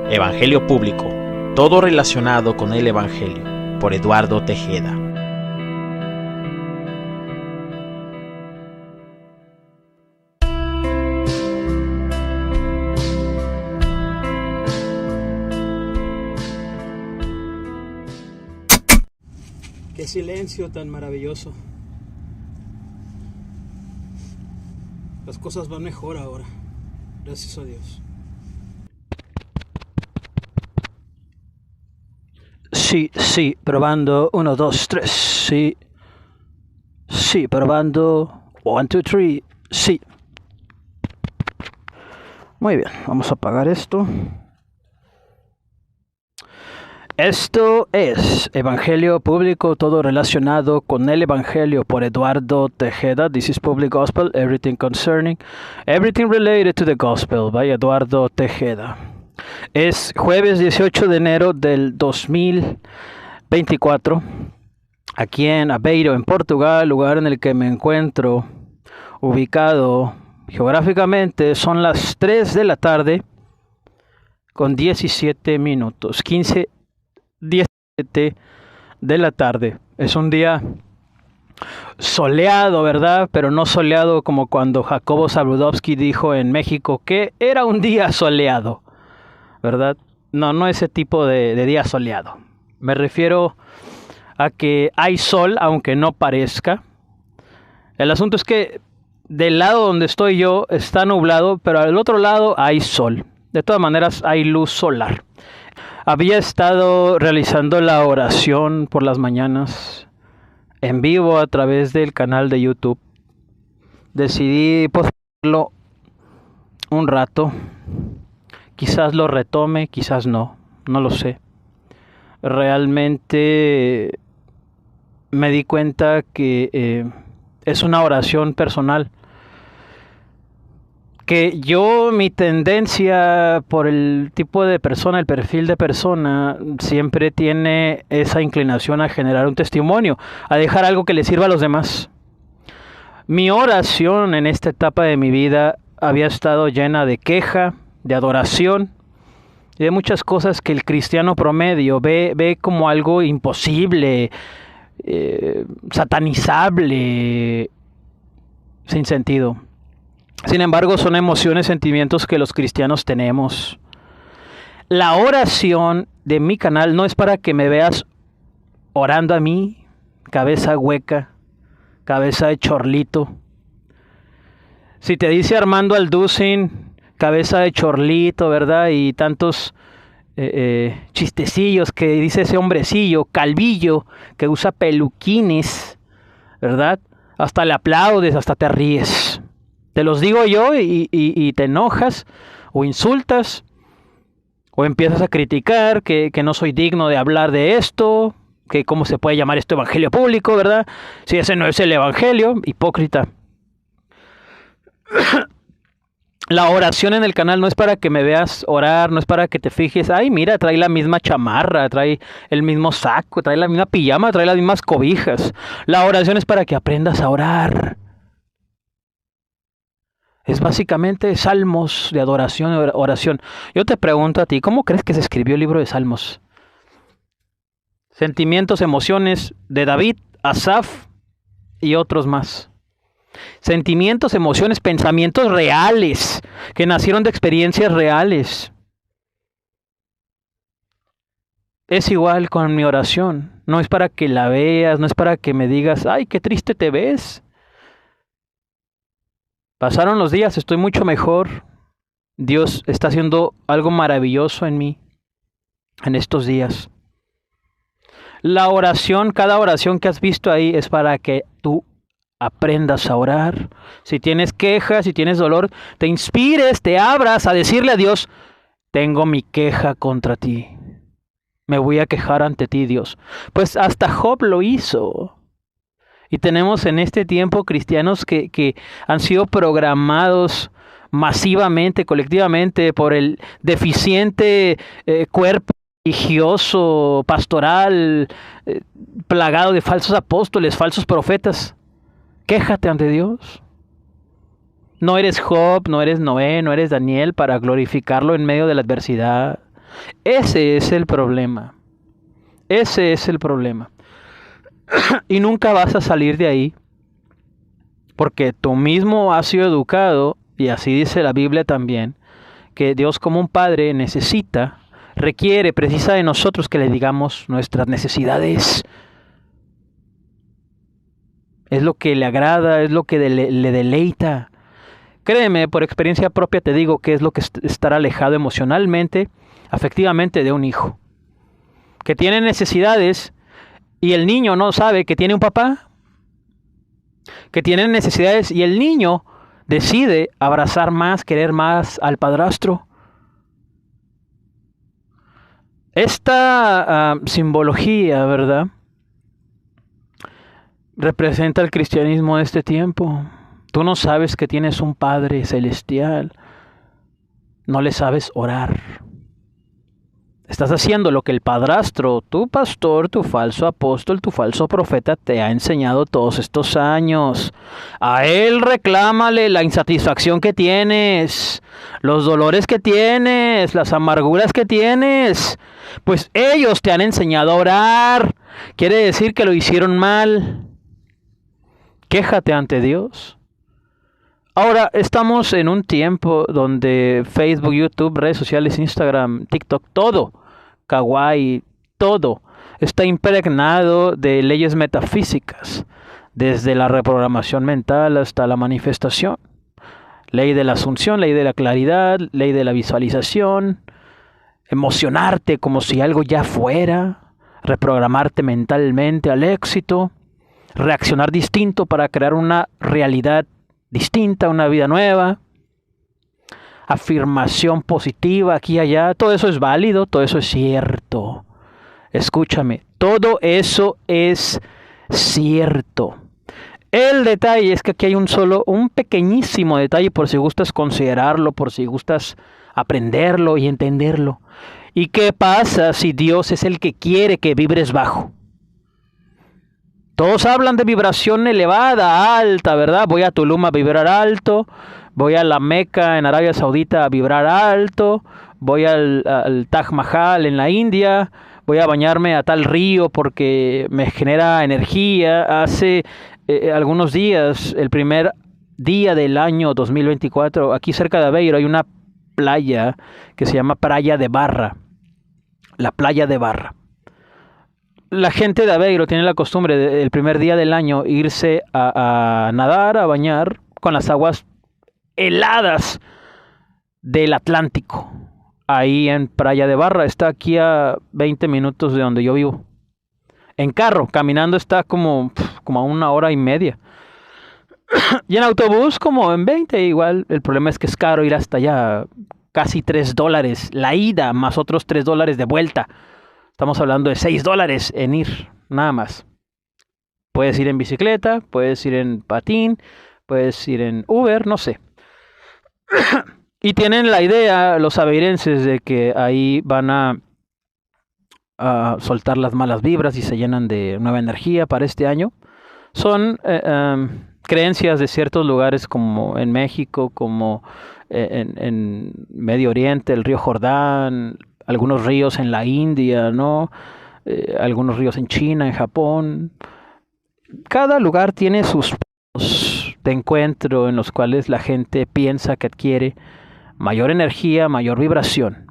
Evangelio Público, todo relacionado con el Evangelio, por Eduardo Tejeda. Qué silencio tan maravilloso. Las cosas van mejor ahora. Gracias a Dios. Sí, probando. 1, 2, 3. Sí, probando. 1, 2, 3. Sí. Muy bien, vamos a apagar esto. Esto es Evangelio Público, todo relacionado con el Evangelio, por Eduardo Tejeda. This is Public Gospel, everything related to the Gospel, by Eduardo Tejeda. Es jueves 18 de enero del 2024, aquí en Aveiro, en Portugal, lugar en el que me encuentro ubicado geográficamente. Son las 3 de la tarde con 17 minutos, 17 de la tarde. Es un día soleado, ¿verdad? Pero no soleado como cuando Jacobo Zabludovsky dijo en México que era un día soleado, ¿verdad? No ese tipo de día soleado. Me refiero a que hay sol, aunque no parezca. El asunto es que del lado donde estoy yo está nublado, pero al otro lado hay sol. De todas maneras, hay luz solar. Había estado realizando la oración por las mañanas en vivo a través del canal de YouTube. Decidí postergarlo un rato. Quizás lo retome, quizás no lo sé. Realmente me di cuenta que es una oración personal. Que mi tendencia por el tipo de persona, el perfil de persona, siempre tiene esa inclinación a generar un testimonio, a dejar algo que le sirva a los demás. Mi oración en esta etapa de mi vida había estado llena de queja, de adoración y de muchas cosas que el cristiano promedio ve como algo imposible, satanizable, sin sentido. Sin embargo, son emociones, sentimientos que los cristianos tenemos. La oración de mi canal no es para que me veas orando a mí, cabeza hueca, cabeza de chorlito. Si te dice Armando Alducin, cabeza de chorlito, ¿verdad? Y tantos chistecillos que dice ese hombrecillo, calvillo, que usa peluquines, ¿verdad? Hasta le aplaudes, hasta te ríes. Te los digo yo y te enojas o insultas o empiezas a criticar que no soy digno de hablar de esto, que cómo se puede llamar esto evangelio público, ¿verdad? Si ese no es el evangelio, hipócrita. La oración en el canal no es para que me veas orar, no es para que te fijes, ay mira, trae la misma chamarra, trae el mismo saco, trae la misma pijama, trae las mismas cobijas. La oración es para que aprendas a orar. Es básicamente salmos de adoración y oración. Yo te pregunto a ti, ¿cómo crees que se escribió el libro de Salmos? Sentimientos, emociones de David, Asaf y otros más. Sentimientos, emociones, pensamientos reales, que nacieron de experiencias reales. Es igual con mi oración. No es para que la veas, no es para que me digas, ay, qué triste te ves. Pasaron los días, estoy mucho mejor. Dios está haciendo algo maravilloso en mí en estos días. La oración, cada oración que has visto ahí es para que tú aprendas a orar. Si tienes quejas, si tienes dolor, te inspires, te abras a decirle a Dios, tengo mi queja contra ti. Me voy a quejar ante ti, Dios. Pues hasta Job lo hizo. Y tenemos en este tiempo cristianos que han sido programados masivamente, colectivamente, por el deficiente cuerpo religioso, pastoral, plagado de falsos apóstoles, falsos profetas. Quéjate ante Dios. No eres Job, no eres Noé, no eres Daniel para glorificarlo en medio de la adversidad. Ese es el problema. Ese es el problema. Y nunca vas a salir de ahí, porque tú mismo has sido educado, y así dice la Biblia también, que Dios como un padre necesita, requiere, precisa de nosotros que le digamos nuestras necesidades. Es lo que le agrada, es lo que le deleita. Créeme, por experiencia propia te digo que es lo que es estar alejado emocionalmente, afectivamente de un hijo. Que tiene necesidades y el niño no sabe que tiene un papá. Que tiene necesidades y el niño decide abrazar más, querer más al padrastro. Esta simbología, ¿verdad?, representa el cristianismo de este tiempo. Tú no sabes que tienes un Padre celestial. No le sabes orar. Estás haciendo lo que el padrastro, tu pastor, tu falso apóstol, tu falso profeta te ha enseñado todos estos años. A él reclámale la insatisfacción que tienes, los dolores que tienes, las amarguras que tienes. Pues ellos te han enseñado a orar. Quiere decir que lo hicieron mal. Quéjate ante Dios. Ahora, estamos en un tiempo donde Facebook, YouTube, redes sociales, Instagram, TikTok, todo, Kawaii, todo, está impregnado de leyes metafísicas, desde la reprogramación mental hasta la manifestación. Ley de la asunción, ley de la claridad, ley de la visualización, emocionarte como si algo ya fuera, reprogramarte mentalmente al éxito, reaccionar distinto para crear una realidad distinta, una vida nueva, afirmación positiva aquí y allá. Todo eso es válido, todo eso es cierto. Escúchame, todo eso es cierto. El detalle es que aquí hay un pequeñísimo detalle, por si gustas considerarlo, por si gustas aprenderlo y entenderlo. ¿Y qué pasa si Dios es el que quiere que vibres bajo? Todos hablan de vibración elevada, alta, ¿verdad? Voy a Tulum a vibrar alto, voy a la Meca en Arabia Saudita a vibrar alto, voy al Taj Mahal en la India, voy a bañarme a tal río porque me genera energía. Hace algunos días, el primer día del año 2024, aquí cerca de Aveiro hay una playa que se llama Playa de Barra, la Playa de Barra. La gente de Aveiro tiene la costumbre el primer día del año irse a nadar, a bañar con las aguas heladas del Atlántico. Ahí en Playa de Barra, está aquí a 20 minutos de donde yo vivo. En carro, caminando está como a 1 hora y media. Y en autobús como en 20 igual. El problema es que es caro ir hasta allá. Casi $3 la ida, más otros $3 de vuelta. Estamos hablando de $6 en ir, nada más. Puedes ir en bicicleta, puedes ir en patín, puedes ir en Uber, no sé. Y tienen la idea, los aveirenses, de que ahí van a soltar las malas vibras y se llenan de nueva energía para este año. Son creencias de ciertos lugares como en México, como en Medio Oriente, el río Jordán, algunos ríos en la India, ¿no? Algunos ríos en China, en Japón. Cada lugar tiene sus puntos de encuentro en los cuales la gente piensa que adquiere mayor energía, mayor vibración.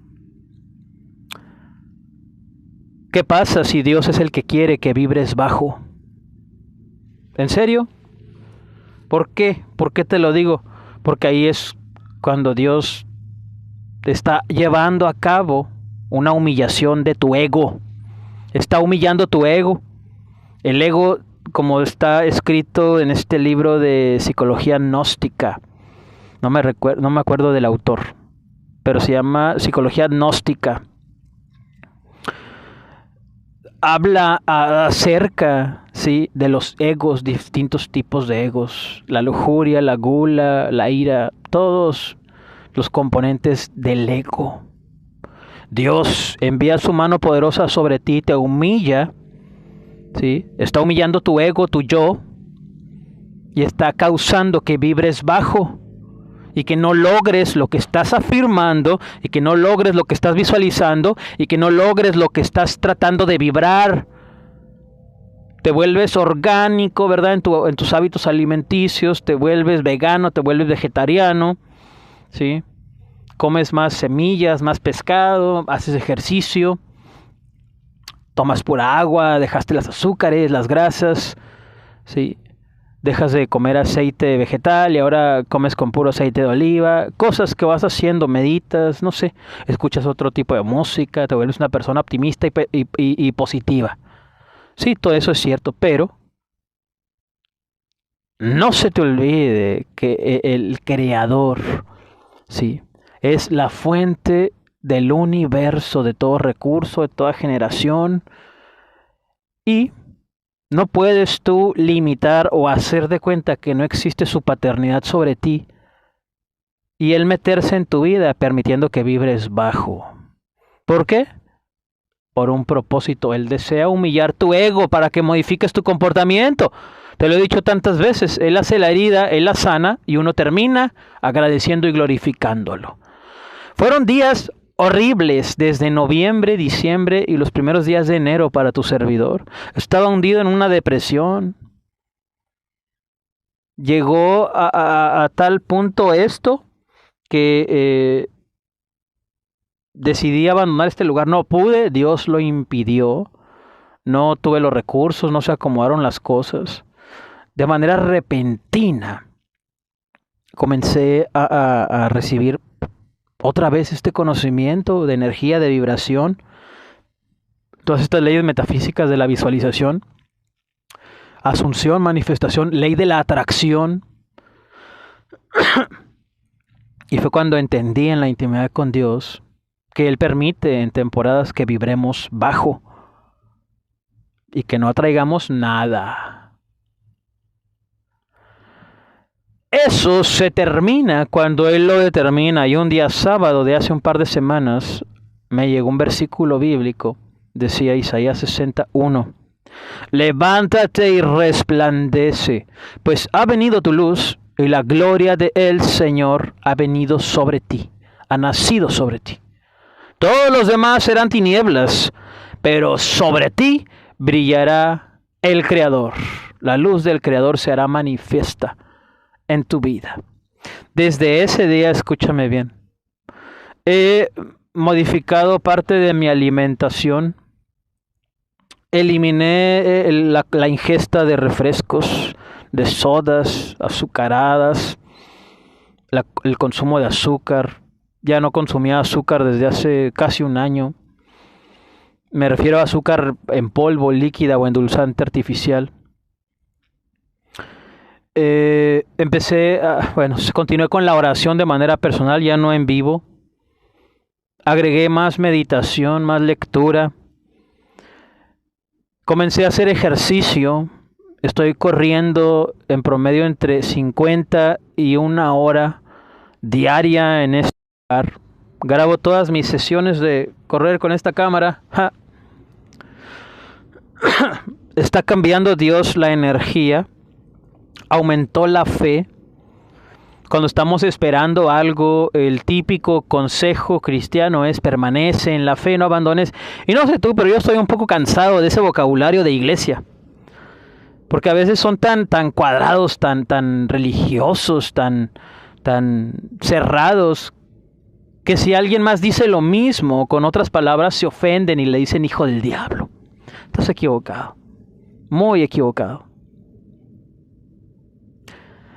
¿Qué pasa si Dios es el que quiere que vibres bajo? ¿En serio? ¿Por qué? ¿Por qué te lo digo? Porque ahí es cuando Dios te está llevando a cabo una humillación de tu ego. Está humillando tu ego. El ego, como está escrito en este libro de psicología gnóstica. No me acuerdo del autor, pero se llama Psicología Gnóstica. Habla acerca, ¿sí?, de los egos, distintos tipos de egos. La lujuria, la gula, la ira, todos los componentes del ego. Dios envía su mano poderosa sobre ti, te humilla, ¿sí? Está humillando tu ego, tu yo, y está causando que vibres bajo. y que no logres lo que estás afirmando, y que no logres lo que estás visualizando, y que no logres lo que estás tratando de vibrar. Te vuelves orgánico, ¿verdad? En tus hábitos alimenticios, te vuelves vegano, te vuelves vegetariano, ¿sí? Comes más semillas, más pescado, haces ejercicio, tomas pura agua, dejaste las azúcares, las grasas, ¿sí? Dejas de comer aceite vegetal y ahora comes con puro aceite de oliva. Cosas que vas haciendo, meditas, no sé, escuchas otro tipo de música, te vuelves una persona optimista y positiva. Sí, todo eso es cierto, pero no se te olvide que el creador, sí, es la fuente del universo, de todo recurso, de toda generación, y no puedes tú limitar o hacer de cuenta que no existe su paternidad sobre ti y él meterse en tu vida permitiendo que vibres bajo. ¿Por qué? Por un propósito. Él desea humillar tu ego para que modifiques tu comportamiento. Te lo he dicho tantas veces. Él hace la herida, él la sana y uno termina agradeciendo y glorificándolo. Fueron días horribles desde noviembre, diciembre y los primeros días de enero para tu servidor. Estaba hundido en una depresión. Llegó a tal punto esto que decidí abandonar este lugar. No pude, Dios lo impidió. No tuve los recursos, no se acomodaron las cosas. De manera repentina comencé a recibir otra vez este conocimiento de energía, de vibración, todas estas leyes metafísicas de la visualización, asunción, manifestación, ley de la atracción. Y fue cuando entendí en la intimidad con Dios que Él permite en temporadas que vibremos bajo y que no atraigamos nada. Eso se termina cuando Él lo determina. Y un día sábado de hace un par de semanas me llegó un versículo bíblico. Decía Isaías 61. Levántate y resplandece, pues ha venido tu luz y la gloria del Señor ha venido sobre ti, ha nacido sobre ti. Todos los demás serán tinieblas, pero sobre ti brillará el Creador. La luz del Creador se hará manifiesta en tu vida. Desde ese día, escúchame bien, he modificado parte de mi alimentación. Eliminé la ingesta de refrescos, de sodas azucaradas, el consumo de azúcar. Ya no consumía azúcar desde hace casi un año. Me refiero a azúcar en polvo, líquida o endulzante artificial. Continué con la oración de manera personal, ya no en vivo. Agregué más meditación, más lectura. Comencé a hacer ejercicio. Estoy corriendo en promedio entre 50 y 1 hora diaria en este lugar. Grabo todas mis sesiones de correr con esta cámara. Está cambiando Dios la energía. Aumentó la fe. Cuando estamos esperando algo, el típico consejo cristiano es permanece en la fe, no abandones. Y no sé tú, pero yo estoy un poco cansado de ese vocabulario de iglesia. Porque a veces son tan cuadrados, tan religiosos, tan cerrados, que si alguien más dice lo mismo, con otras palabras, se ofenden y le dicen hijo del diablo. Estás equivocado, muy equivocado.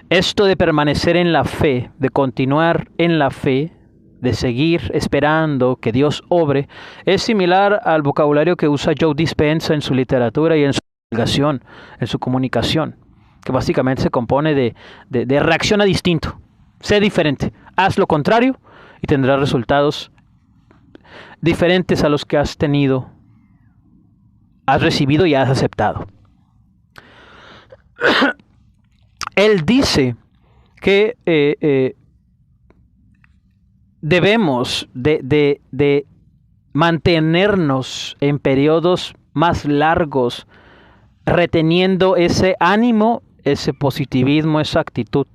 Esto de permanecer en la fe, de continuar en la fe, de seguir esperando que Dios obre, es similar al vocabulario que usa Joe Dispenza en su literatura y en su divulgación, en su comunicación, que básicamente se compone de reacciona distinto, sé diferente, haz lo contrario y tendrás resultados diferentes a los que has tenido, has recibido y has aceptado. Él dice que debemos de mantenernos en periodos más largos, reteniendo ese ánimo, ese positivismo, esa actitud.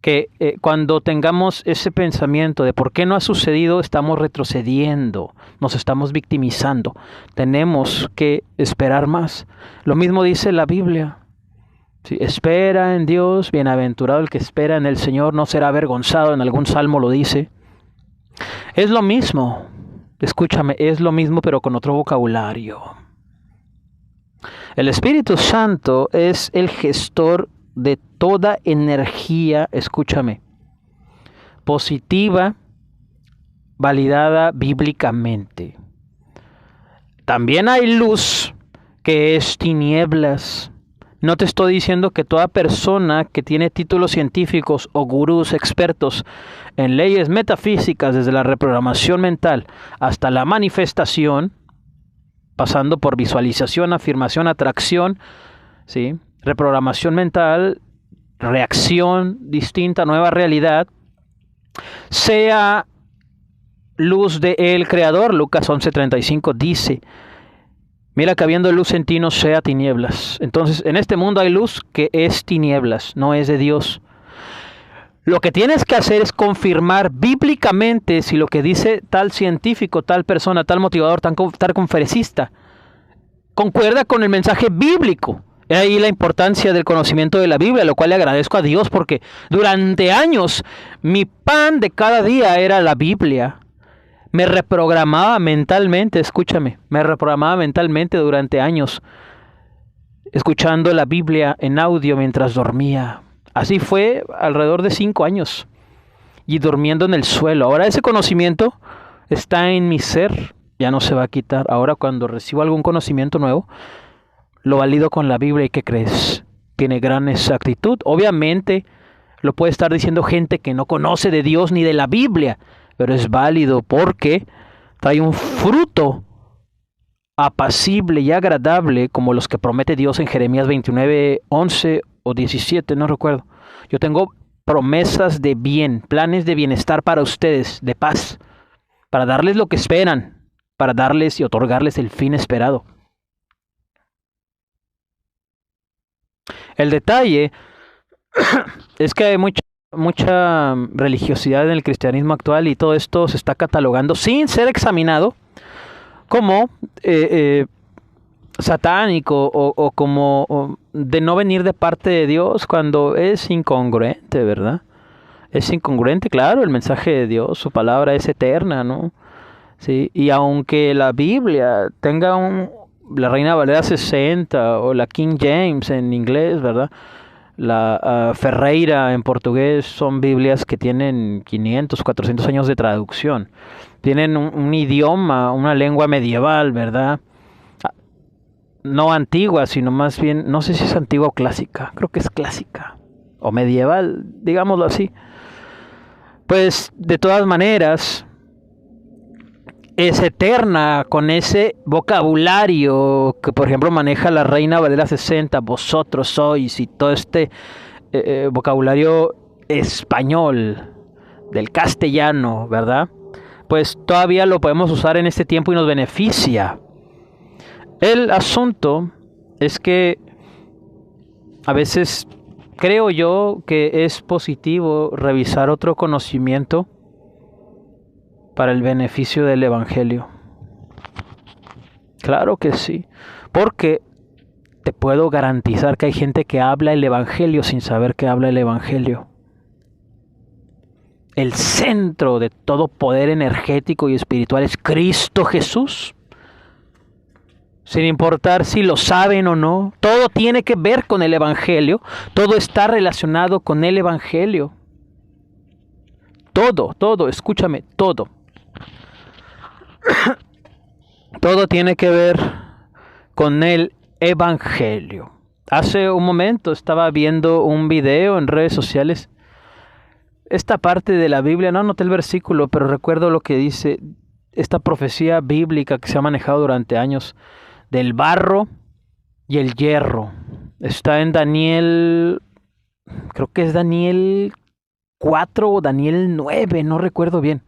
que cuando tengamos ese pensamiento de por qué no ha sucedido, estamos retrocediendo, nos estamos victimizando. Tenemos que esperar más. Lo mismo dice la Biblia. Sí, espera en Dios, bienaventurado el que espera en el Señor, no será avergonzado, en algún salmo lo dice. Es lo mismo, escúchame, es lo mismo pero con otro vocabulario. El Espíritu Santo es el gestor de toda energía, escúchame, positiva, validada bíblicamente. También hay luz que es tinieblas. No te estoy diciendo que toda persona que tiene títulos científicos o gurús expertos en leyes metafísicas, desde la reprogramación mental hasta la manifestación, pasando por visualización, afirmación, atracción, ¿sí? Reprogramación mental, reacción distinta, nueva realidad, sea luz de el Creador. Lucas 11:35 dice: mira que habiendo luz en ti no sea tinieblas. Entonces, en este mundo hay luz que es tinieblas, no es de Dios. Lo que tienes que hacer es confirmar bíblicamente si lo que dice tal científico, tal persona, tal motivador, tal conferencista, concuerda con el mensaje bíblico. Es ahí la importancia del conocimiento de la Biblia, lo cual le agradezco a Dios porque durante años mi pan de cada día era la Biblia. Me reprogramaba mentalmente, escúchame, me reprogramaba mentalmente durante años, escuchando la Biblia en audio mientras dormía. Así fue alrededor de 5 años y durmiendo en el suelo. Ahora ese conocimiento está en mi ser, ya no se va a quitar. Ahora cuando recibo algún conocimiento nuevo, lo valido con la Biblia. ¿Y qué crees? Tiene gran exactitud. Obviamente lo puede estar diciendo gente que no conoce de Dios ni de la Biblia, pero es válido porque trae un fruto apacible y agradable como los que promete Dios en Jeremías 29:11 o 17, no recuerdo. Yo tengo promesas de bien, planes de bienestar para ustedes, de paz, para darles lo que esperan, para darles y otorgarles el fin esperado. El detalle es que hay mucha religiosidad en el cristianismo actual y todo esto se está catalogando sin ser examinado como satánico o como de no venir de parte de Dios, cuando es incongruente, ¿verdad? Es incongruente, claro, el mensaje de Dios, su palabra es eterna, ¿no? Sí, y aunque la Biblia tenga la Reina Valera 60 o la King James en inglés, ¿verdad? La Ferreira en portugués, son Biblias que tienen 500, 400 años de traducción. Tienen un idioma, una lengua medieval, ¿verdad? No antigua, sino más bien, no sé si es antigua o clásica, creo que es clásica, o medieval, digámoslo así. Pues de todas maneras, es eterna con ese vocabulario que por ejemplo maneja la Reina Valera 60, vosotros sois, y todo este vocabulario español, del castellano, ¿verdad? Pues todavía lo podemos usar en este tiempo y nos beneficia. El asunto es que a veces creo yo que es positivo revisar otro conocimiento para el beneficio del Evangelio. Claro que sí, porque te puedo garantizar que hay gente que habla el Evangelio sin saber que habla el Evangelio. El centro de todo poder energético y espiritual es Cristo Jesús. Sin importar si lo saben o no, todo tiene que ver con el Evangelio, todo está relacionado con el Evangelio. Todo, escúchame, todo. Todo tiene que ver con el Evangelio. Hace un momento estaba viendo un video en redes sociales. Esta parte de la Biblia, no anoté el versículo, pero recuerdo lo que dice esta profecía bíblica que se ha manejado durante años del barro y el hierro. Está en Daniel, creo que es Daniel 4 o Daniel 9, no recuerdo bien.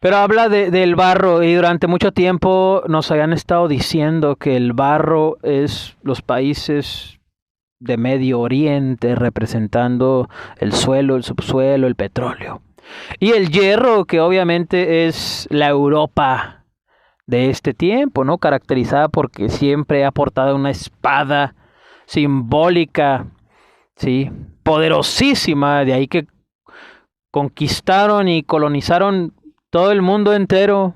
Pero habla del barro y durante mucho tiempo nos habían estado diciendo que el barro es los países de Medio Oriente, representando el suelo, el subsuelo, el petróleo. Y el hierro, que obviamente es la Europa de este tiempo, ¿no? Caracterizada porque siempre ha portado una espada simbólica, ¿sí? Poderosísima, de ahí que conquistaron y colonizaron todo el mundo entero,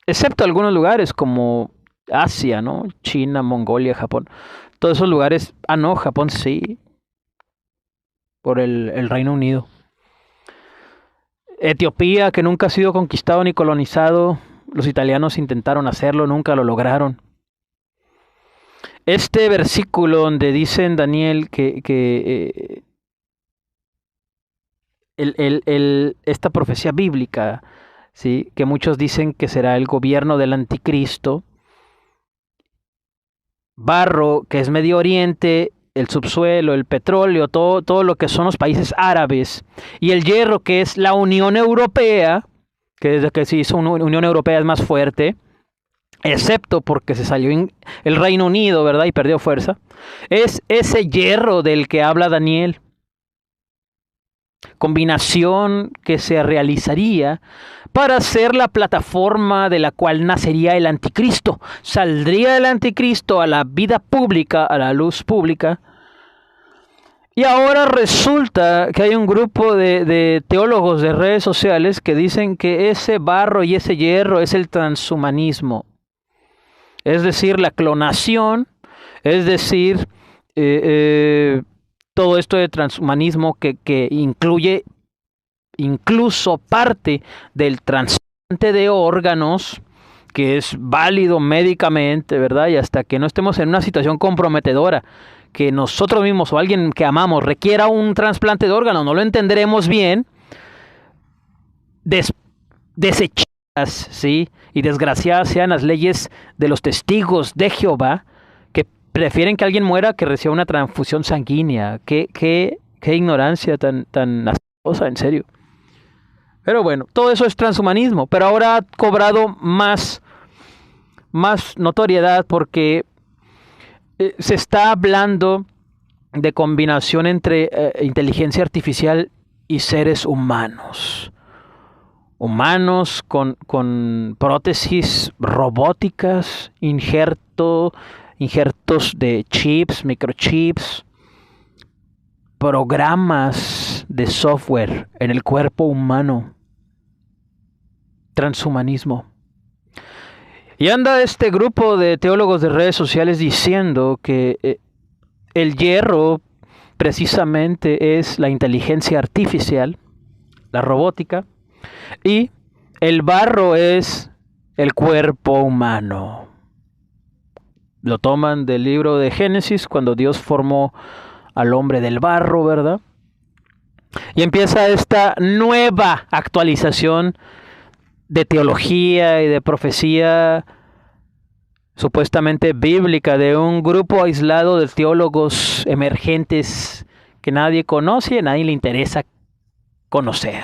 excepto algunos lugares como Asia, ¿no? China, Mongolia, Japón. Todos esos lugares, no, Japón sí, por el Reino Unido. Etiopía, que nunca ha sido conquistado ni colonizado, los italianos intentaron hacerlo, nunca lo lograron. Este versículo donde dice en Daniel que esta profecía bíblica, ¿sí? Que muchos dicen que será el gobierno del anticristo, barro, que es Medio Oriente, el subsuelo, el petróleo, todo lo que son los países árabes, y el hierro, que es la Unión Europea, que desde que se hizo una Unión Europea es más fuerte, excepto porque se salió el Reino Unido, ¿verdad? Y perdió fuerza. Es ese hierro del que habla Daniel. Combinación que se realizaría para ser la plataforma de la cual nacería el anticristo. Saldría el anticristo a la vida pública, a la luz pública. Y ahora resulta que hay un grupo de teólogos de redes sociales que dicen que ese barro y ese hierro es el transhumanismo. Es decir, la clonación, es decir, todo esto de transhumanismo que incluye incluso parte del trasplante de órganos, que es válido médicamente, ¿verdad? Y hasta que no estemos en una situación comprometedora, que nosotros mismos o alguien que amamos requiera un trasplante de órgano, no lo entenderemos bien, desechadas, ¿sí? Y desgraciadas sean las leyes de los testigos de Jehová, que prefieren que alguien muera que reciba una transfusión sanguínea. Qué ignorancia tan asquerosa, en serio. Pero bueno, todo eso es transhumanismo, pero ahora ha cobrado más notoriedad porque se está hablando de combinación entre inteligencia artificial y seres humanos. Humanos con prótesis robóticas, injertos de chips, microchips, programas de software en el cuerpo humano. Transhumanismo. Y anda este grupo de teólogos de redes sociales diciendo que el hierro precisamente es la inteligencia artificial, la robótica, y el barro es el cuerpo humano. Lo toman del libro de Génesis, cuando Dios formó al hombre del barro, ¿verdad? Y empieza esta nueva actualización de teología y de profecía supuestamente bíblica de un grupo aislado de teólogos emergentes que nadie conoce y a nadie le interesa conocer.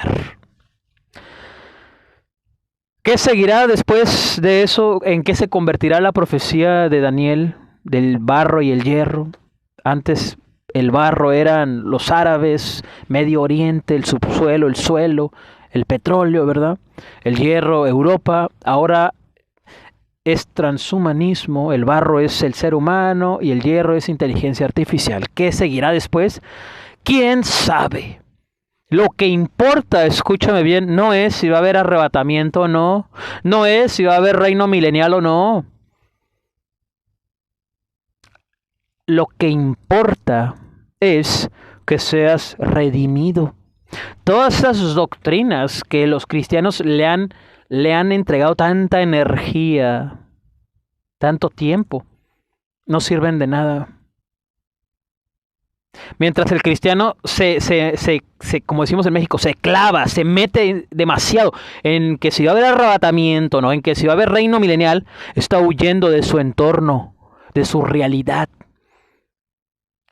¿Qué seguirá después de eso? ¿En qué se convertirá la profecía de Daniel del barro y el hierro? Antes el barro eran los árabes, Medio Oriente, el subsuelo, el suelo, el petróleo, ¿verdad? El hierro, Europa. Ahora es transhumanismo, el barro es el ser humano y el hierro es inteligencia artificial. ¿Qué seguirá después? ¿Quién sabe? Lo que importa, escúchame bien, no es si va a haber arrebatamiento o no, no es si va a haber reino milenial o no. Lo que importa es que seas redimido. Todas esas doctrinas que los cristianos le han entregado tanta energía, tanto tiempo, no sirven de nada. Mientras el cristiano como decimos en México, se clava, se mete demasiado en que si va a haber arrebatamiento, ¿no? En que si va a haber reino milenial, está huyendo de su entorno, de su realidad.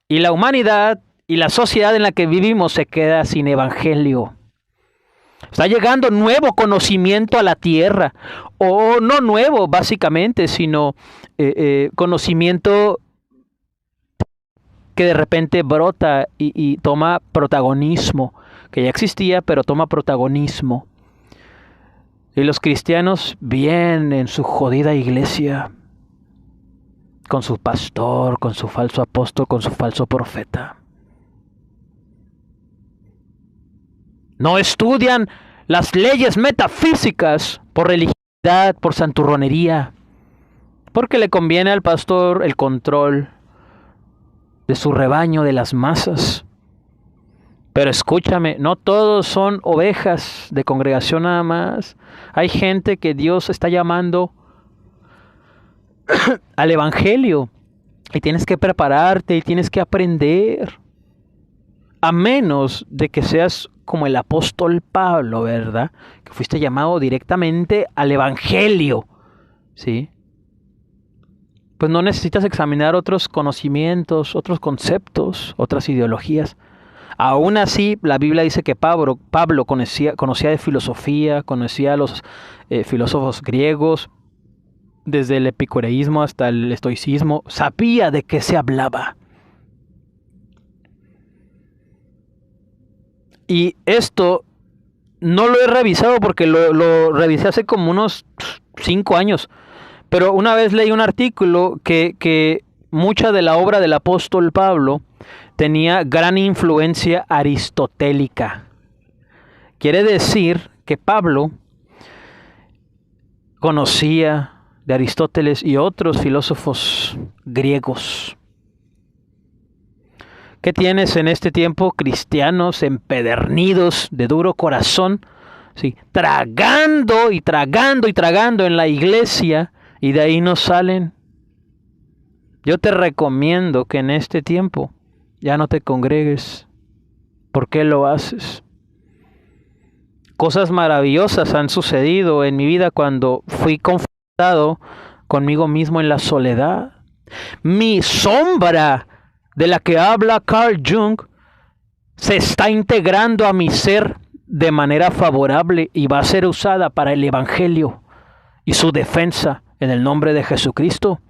Y la humanidad y la sociedad en la que vivimos se queda sin evangelio. Está llegando nuevo conocimiento a la tierra, o no nuevo básicamente, sino conocimiento que de repente brota y toma protagonismo, que ya existía, pero toma protagonismo. Y los cristianos bien en su jodida iglesia, con su pastor, con su falso apóstol, con su falso profeta. No estudian las leyes metafísicas por religiosidad, por santurronería, porque le conviene al pastor el control de su rebaño, de las masas. Pero escúchame, no todos son ovejas de congregación nada más. Hay gente que Dios está llamando al evangelio y tienes que prepararte y tienes que aprender. A menos de que seas como el apóstol Pablo, ¿verdad? Que fuiste llamado directamente al evangelio, ¿sí? Pues no necesitas examinar otros conocimientos, otros conceptos, otras ideologías. Aún así, la Biblia dice que Pablo conocía de filosofía, conocía a los filósofos griegos, desde el epicureísmo hasta el estoicismo, sabía de qué se hablaba. Y esto no lo he revisado porque lo revisé hace como unos 5 años. Pero una vez leí un artículo que mucha de la obra del apóstol Pablo tenía gran influencia aristotélica. Quiere decir que Pablo conocía de Aristóteles y otros filósofos griegos. ¿Qué tienes en este tiempo? Cristianos empedernidos, de duro corazón, ¿sí? Tragando y tragando y tragando en la iglesia, y de ahí no salen. Yo te recomiendo que en este tiempo ya no te congregues. ¿Por qué lo haces? Cosas maravillosas han sucedido en mi vida cuando fui confrontado conmigo mismo en la soledad. Mi sombra, de la que habla Carl Jung, se está integrando a mi ser de manera favorable y va a ser usada para el evangelio y su defensa en el nombre de Jesucristo.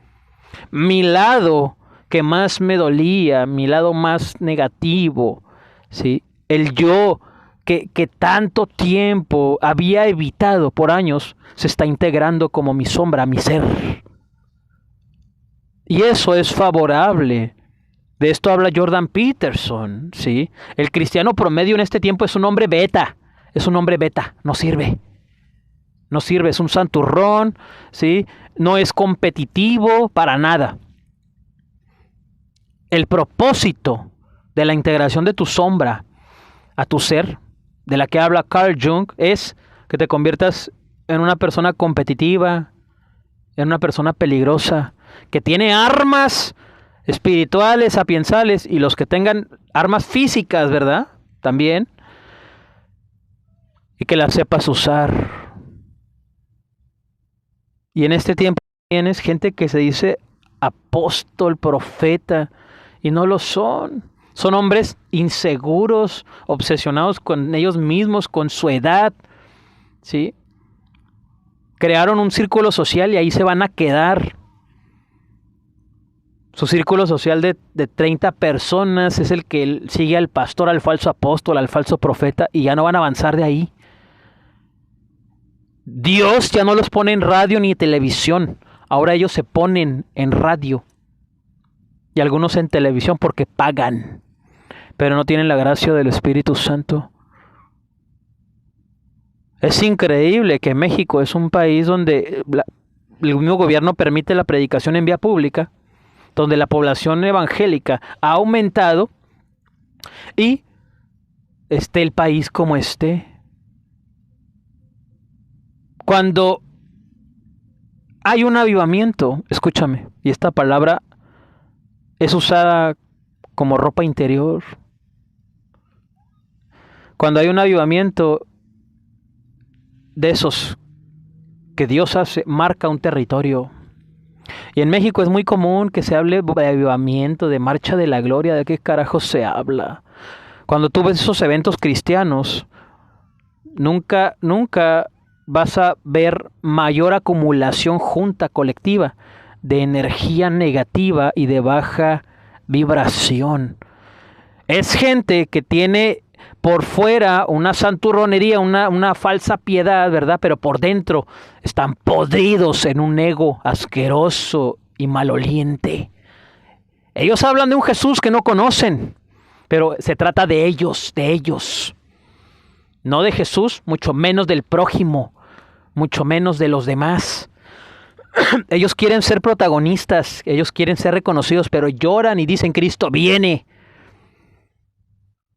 Mi lado que más me dolía, mi lado más negativo, ¿sí? El yo que tanto tiempo había evitado por años, se está integrando como mi sombra a mi ser. Y eso es favorable. De esto habla Jordan Peterson, ¿sí? El cristiano promedio en este tiempo es un hombre beta. Es un hombre beta, no sirve. No sirve, es un santurrón, ¿sí? No es competitivo para nada. El propósito de la integración de tu sombra a tu ser, de la que habla Carl Jung, es que te conviertas en una persona competitiva, en una persona peligrosa, que tiene armas espirituales, sapiensales, y los que tengan armas físicas, ¿verdad? También. Y que las sepas usar. Y en este tiempo tienes gente que se dice apóstol, profeta, y no lo son. Son hombres inseguros, obsesionados con ellos mismos, con su edad, ¿sí? Crearon un círculo social y ahí se van a quedar. Su círculo social de 30 personas es el que sigue al pastor, al falso apóstol, al falso profeta, y ya no van a avanzar de ahí. Dios ya no los pone en radio ni televisión. Ahora ellos se ponen en radio. Y algunos en televisión porque pagan. Pero no tienen la gracia del Espíritu Santo. Es increíble que México es un país donde el mismo gobierno permite la predicación en vía pública, donde la población evangélica ha aumentado y esté el país como esté. Cuando hay un avivamiento, escúchame, y esta palabra es usada como ropa interior. Cuando hay un avivamiento de esos que Dios hace, marca un territorio. Y en México es muy común que se hable de avivamiento, de marcha de la gloria. ¿De qué carajo se habla? Cuando tú ves esos eventos cristianos, nunca vas a ver mayor acumulación junta colectiva de energía negativa y de baja vibración. Es gente que tiene por fuera una santurronería, una falsa piedad, ¿verdad? Pero por dentro están podridos en un ego asqueroso y maloliente. Ellos hablan de un Jesús que no conocen, pero se trata de ellos, no de Jesús, mucho menos del prójimo, mucho menos de los demás. Ellos quieren ser protagonistas, ellos quieren ser reconocidos, pero lloran y dicen Cristo viene.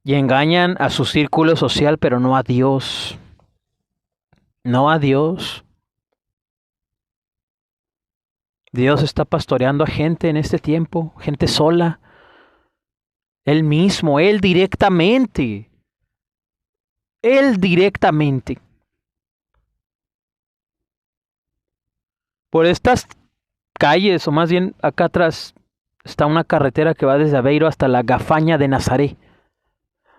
Y engañan a su círculo social, pero no a Dios. No a Dios. Dios está pastoreando a gente en este tiempo, gente sola. Él mismo, Él directamente. Él directamente. Por estas calles, o más bien acá atrás, está una carretera que va desde Aveiro hasta la Gafaña de Nazaret.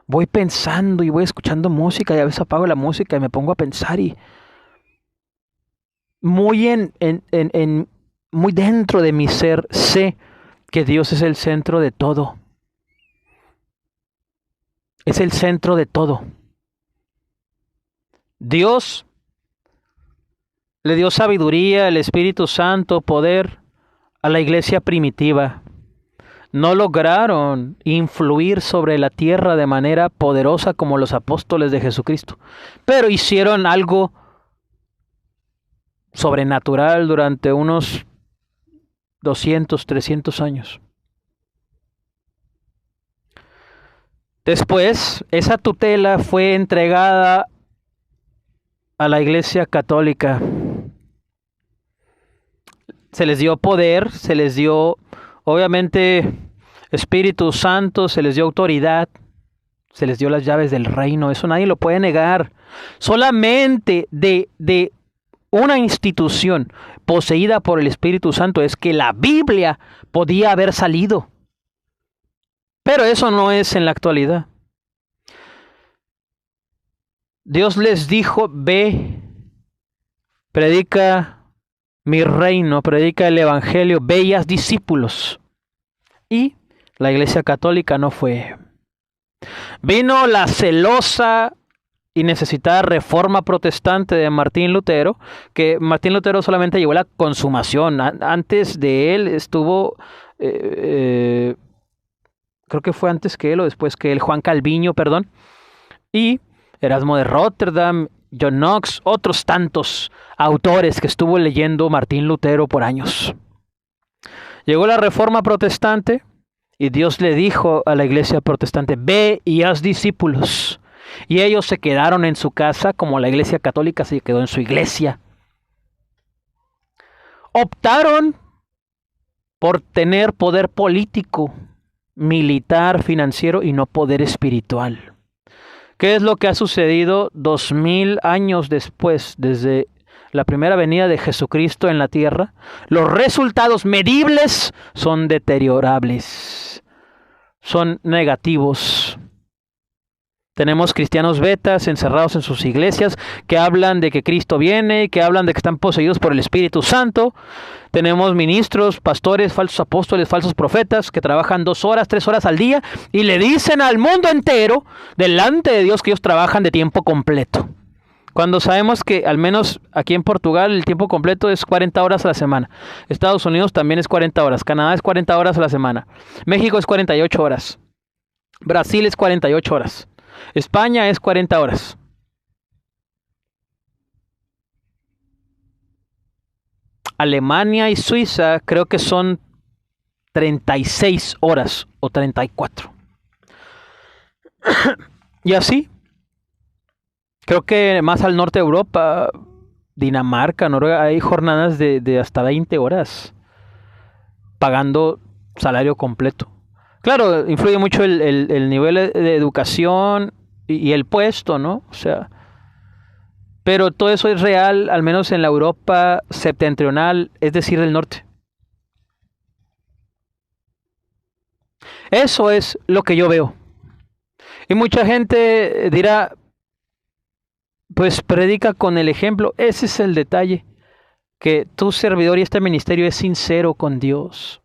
Voy pensando y voy escuchando música y a veces apago la música y me pongo a pensar y muy muy dentro de mi ser sé que Dios es el centro de todo. Es el centro de todo. Dios le dio sabiduría, el Espíritu Santo, poder a la iglesia primitiva. No lograron influir sobre la tierra de manera poderosa como los apóstoles de Jesucristo, pero hicieron algo sobrenatural durante unos 200, 300 años. Después, esa tutela fue entregada a la Iglesia Católica. Se les dio poder, se les dio, obviamente, Espíritu Santo, se les dio autoridad, se les dio las llaves del reino. Eso nadie lo puede negar. Solamente de una institución poseída por el Espíritu Santo es que la Biblia podía haber salido. Pero eso no es en la actualidad. Dios les dijo, ve, predica mi reino, predica el evangelio, ve y haz discípulos. Y la Iglesia Católica no fue. Vino la celosa y necesitada reforma protestante de Martín Lutero, que Martín Lutero solamente llegó a la consumación. Antes de él estuvo, creo que fue antes que él o después que él, Juan Calviño, perdón, y Erasmo de Rotterdam, John Knox, otros tantos autores que estuvo leyendo Martín Lutero por años. Llegó la reforma protestante y Dios le dijo a la iglesia protestante, ve y haz discípulos. Y ellos se quedaron en su casa como la iglesia católica se quedó en su iglesia. Optaron por tener poder político, militar, financiero y no poder espiritual. ¿Qué es lo que ha sucedido 2000 años después, desde la primera venida de Jesucristo en la tierra? Los resultados medibles son deteriorables, son negativos. Tenemos cristianos betas encerrados en sus iglesias que hablan de que Cristo viene, que hablan de que están poseídos por el Espíritu Santo. Tenemos ministros, pastores, falsos apóstoles, falsos profetas que trabajan 2 horas, 3 horas al día y le dicen al mundo entero delante de Dios que ellos trabajan de tiempo completo. Cuando sabemos que al menos aquí en Portugal el tiempo completo es 40 horas a la semana. Estados Unidos también es 40 horas. Canadá es 40 horas a la semana. México es 48 horas. Brasil es 48 horas. España es 40 horas. Alemania y Suiza creo que son 36 horas o 34. Y así. Creo que más al norte de Europa, Dinamarca, Noruega, hay jornadas de hasta 20 horas pagando salario completo. Claro, influye mucho el nivel de educación y el puesto, ¿no? O sea, pero todo eso es real, al menos en la Europa septentrional, es decir, del norte. Eso es lo que yo veo. Y mucha gente dirá, pues predica con el ejemplo. Ese es el detalle, que tu servidor y este ministerio es sincero con Dios.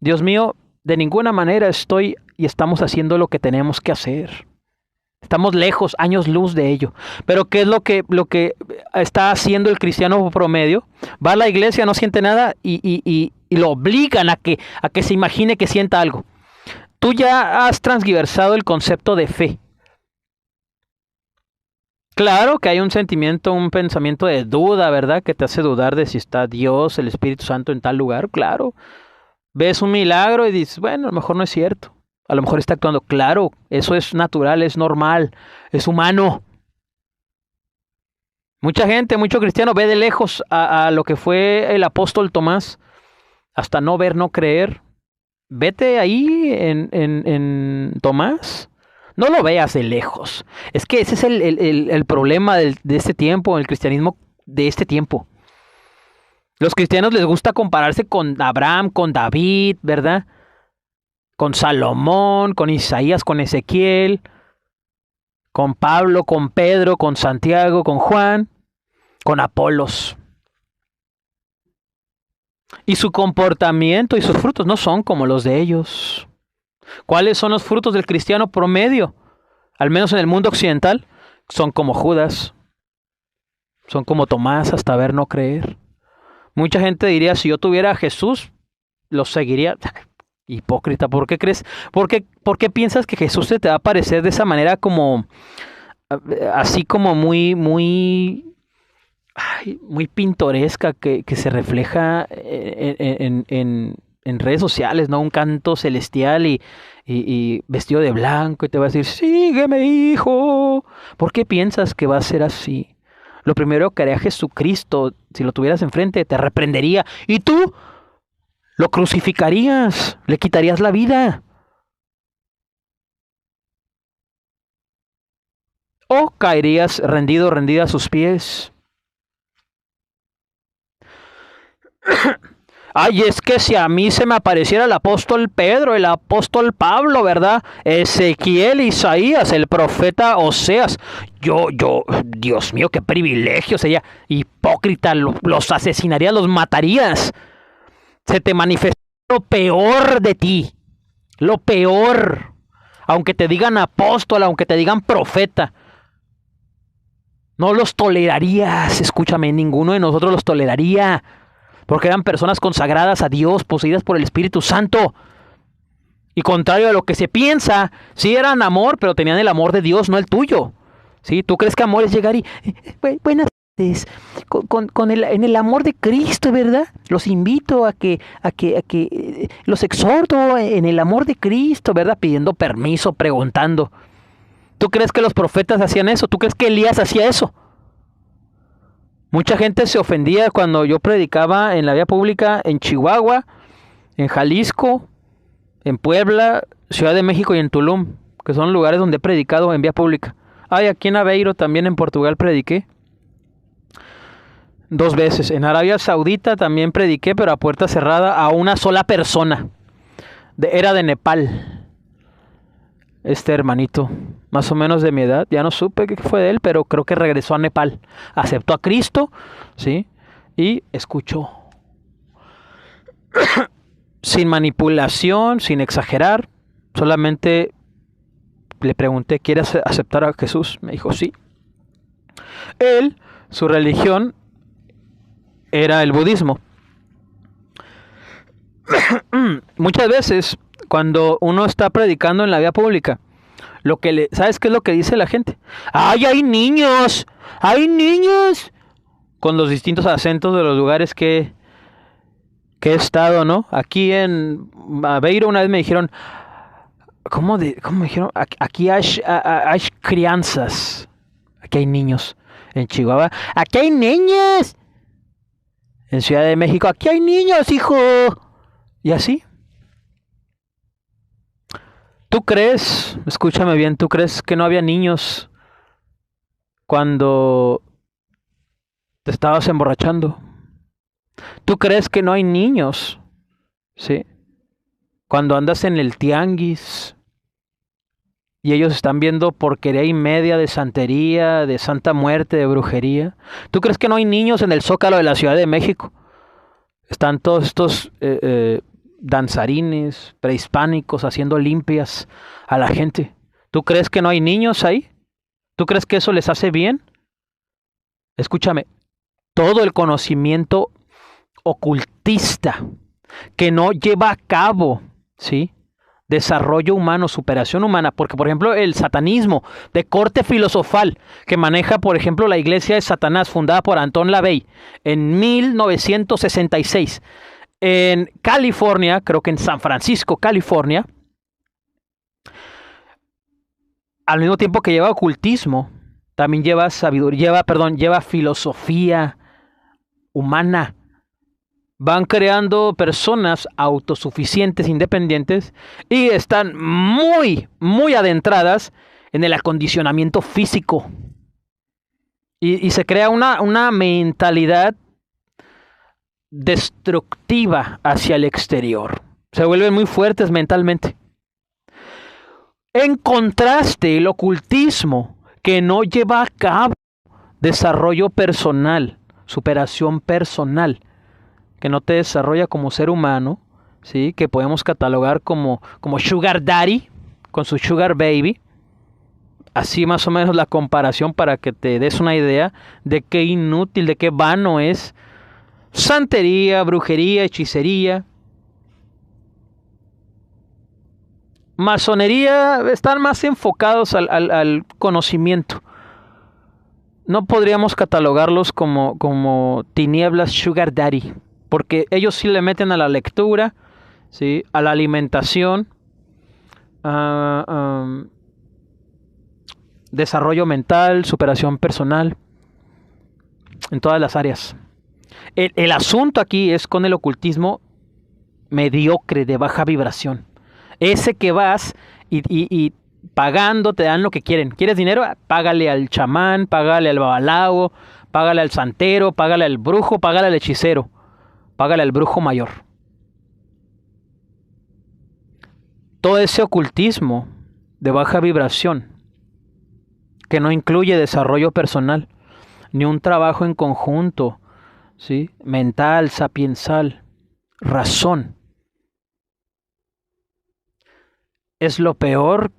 Dios mío, de ninguna manera estoy y estamos haciendo lo que tenemos que hacer. Estamos lejos, años luz de ello. Pero ¿qué es lo que está haciendo el cristiano promedio? Va a la iglesia, no siente nada y lo obligan a que se imagine que sienta algo. Tú ya has transgiversado el concepto de fe. Claro que hay un sentimiento, un pensamiento de duda, ¿verdad? Que te hace dudar de si está Dios, el Espíritu Santo en tal lugar, claro. Ves un milagro y dices, bueno, a lo mejor no es cierto. A lo mejor está actuando. Claro, eso es natural, es normal, es humano. Mucha gente, mucho cristiano ve de lejos a lo que fue el apóstol Tomás. Hasta no ver, no creer. Vete ahí en Tomás. No lo veas de lejos. Es que ese es el problema de este tiempo, el cristianismo de este tiempo. Los cristianos les gusta compararse con Abraham, con David, ¿verdad? Con Salomón, con Isaías, con Ezequiel, con Pablo, con Pedro, con Santiago, con Juan, con Apolos. Y su comportamiento y sus frutos no son como los de ellos. ¿Cuáles son los frutos del cristiano promedio? Al menos en el mundo occidental, son como Judas, son como Tomás, hasta ver no creer. Mucha gente diría, si yo tuviera a Jesús, lo seguiría. Hipócrita, ¿por qué crees? ¿Por qué piensas que Jesús te va a aparecer de esa manera como, así como muy pintoresca, que se refleja en redes sociales, ¿no? Un canto celestial y vestido de blanco y te va a decir, sígueme, hijo. ¿Por qué piensas que va a ser así? Lo primero que haría Jesucristo, si lo tuvieras enfrente, te reprendería. ¿Y tú? Lo crucificarías, le quitarías la vida. O caerías rendido, rendida a sus pies. Ay, es que si a mí se me apareciera el apóstol Pedro, el apóstol Pablo, ¿verdad? Ezequiel, Isaías, el profeta Oseas. Dios mío, qué privilegio sería. Hipócrita, los asesinarías, los matarías. Se te manifiesta lo peor de ti. Lo peor. Aunque te digan apóstol, aunque te digan profeta. No los tolerarías. Escúchame, ninguno de nosotros los toleraría. Porque eran personas consagradas a Dios, poseídas por el Espíritu Santo. Y contrario a lo que se piensa, sí eran amor, pero tenían el amor de Dios, no el tuyo. ¿Sí? ¿Tú crees que amor es llegar y... buenas tardes, en el amor de Cristo, ¿verdad? Los invito a que los exhorto en el amor de Cristo, ¿verdad? Pidiendo permiso, preguntando. ¿Tú crees que los profetas hacían eso? ¿Tú crees que Elías hacía eso? Mucha gente se ofendía cuando yo predicaba en la vía pública en Chihuahua, en Jalisco, en Puebla, Ciudad de México y en Tulum, que son lugares donde he predicado en vía pública. Ay, aquí en Aveiro también en Portugal prediqué 2 veces. En Arabia Saudita también prediqué, pero a puerta cerrada a una sola persona. Era de Nepal. Este hermanito, más o menos de mi edad, ya no supe qué fue de él, pero creo que regresó a Nepal. Aceptó a Cristo, ¿sí? Y escuchó. Sin manipulación, sin exagerar, solamente le pregunté, ¿quieres aceptar a Jesús? Me dijo, sí. Él, su religión, era el budismo. Muchas veces, cuando uno está predicando en la vía pública, ¿sabes qué es lo que dice la gente? ¡Ay, hay niños! ¡Hay niños! Con los distintos acentos de los lugares que he estado, ¿no? Aquí en Aveiro una vez me dijeron, ¿cómo me dijeron? Aquí hay crianzas. Aquí hay niños. En Chihuahua, ¡aquí hay niños! En Ciudad de México, ¡aquí hay niños, hijo! Y así. ¿Tú crees, escúchame bien, tú crees que no había niños cuando te estabas emborrachando? ¿Tú crees que no hay niños, sí, cuando andas en el tianguis y ellos están viendo porquería y media de santería, de santa muerte, de brujería? ¿Tú crees que no hay niños en el Zócalo de la Ciudad de México? Están todos estos danzarines prehispánicos haciendo limpias a la gente. ¿Tú crees que no hay niños ahí? ¿Tú crees que eso les hace bien? Escúchame, todo el conocimiento ocultista que no lleva a cabo, ¿sí?, desarrollo humano, superación humana, porque por ejemplo el satanismo de corte filosofal que maneja por ejemplo la iglesia de Satanás fundada por Anton LaVey en 1966 en California, creo que en San Francisco, California, al mismo tiempo que lleva ocultismo, también lleva sabiduría, lleva filosofía humana. Van creando personas autosuficientes, independientes, y están muy, muy adentradas en el acondicionamiento físico. Y se crea una mentalidad destructiva hacia el exterior. Se vuelven muy fuertes mentalmente. En contraste, el ocultismo, que no lleva a cabo desarrollo personal, superación personal, que no te desarrolla como ser humano, ¿sí?, que podemos catalogar como Sugar Daddy con su Sugar Baby. Así más o menos la comparación para que te des una idea de qué inútil, de qué vano es santería, brujería, hechicería. Masonería, están más enfocados al conocimiento. No podríamos catalogarlos como tinieblas Sugar Daddy, porque ellos sí le meten a la lectura, ¿sí?, a la alimentación, desarrollo mental, superación personal, en todas las áreas. El asunto aquí es con el ocultismo mediocre, de baja vibración. Ese que vas y pagando te dan lo que quieren. ¿Quieres dinero? Págale al chamán, págale al babalao, págale al santero, págale al brujo, págale al hechicero, págale al brujo mayor. Todo ese ocultismo de baja vibración, que no incluye desarrollo personal, ni un trabajo en conjunto, ¿sí?, mental, sapiensal, razón, es lo peor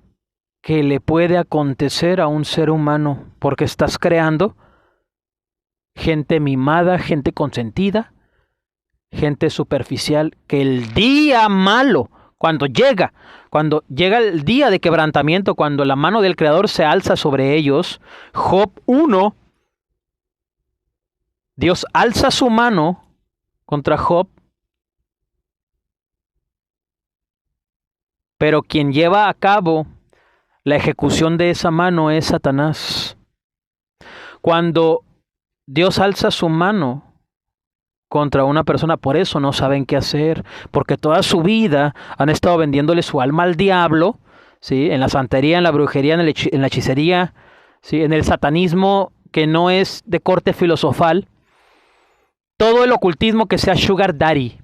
que le puede acontecer a un ser humano, porque estás creando gente mimada, gente consentida, gente superficial, que el día malo, cuando llega el día de quebrantamiento, cuando la mano del Creador se alza sobre ellos, Job 1, Dios alza su mano contra Job, pero quien lleva a cabo la ejecución de esa mano es Satanás. Cuando Dios alza su mano contra una persona, por eso no saben qué hacer, porque toda su vida han estado vendiéndole su alma al diablo, ¿sí?, en la santería, en la brujería, en la hechicería, ¿sí?, en el satanismo que no es de corte filosofal, todo el ocultismo que sea Sugar Daddy.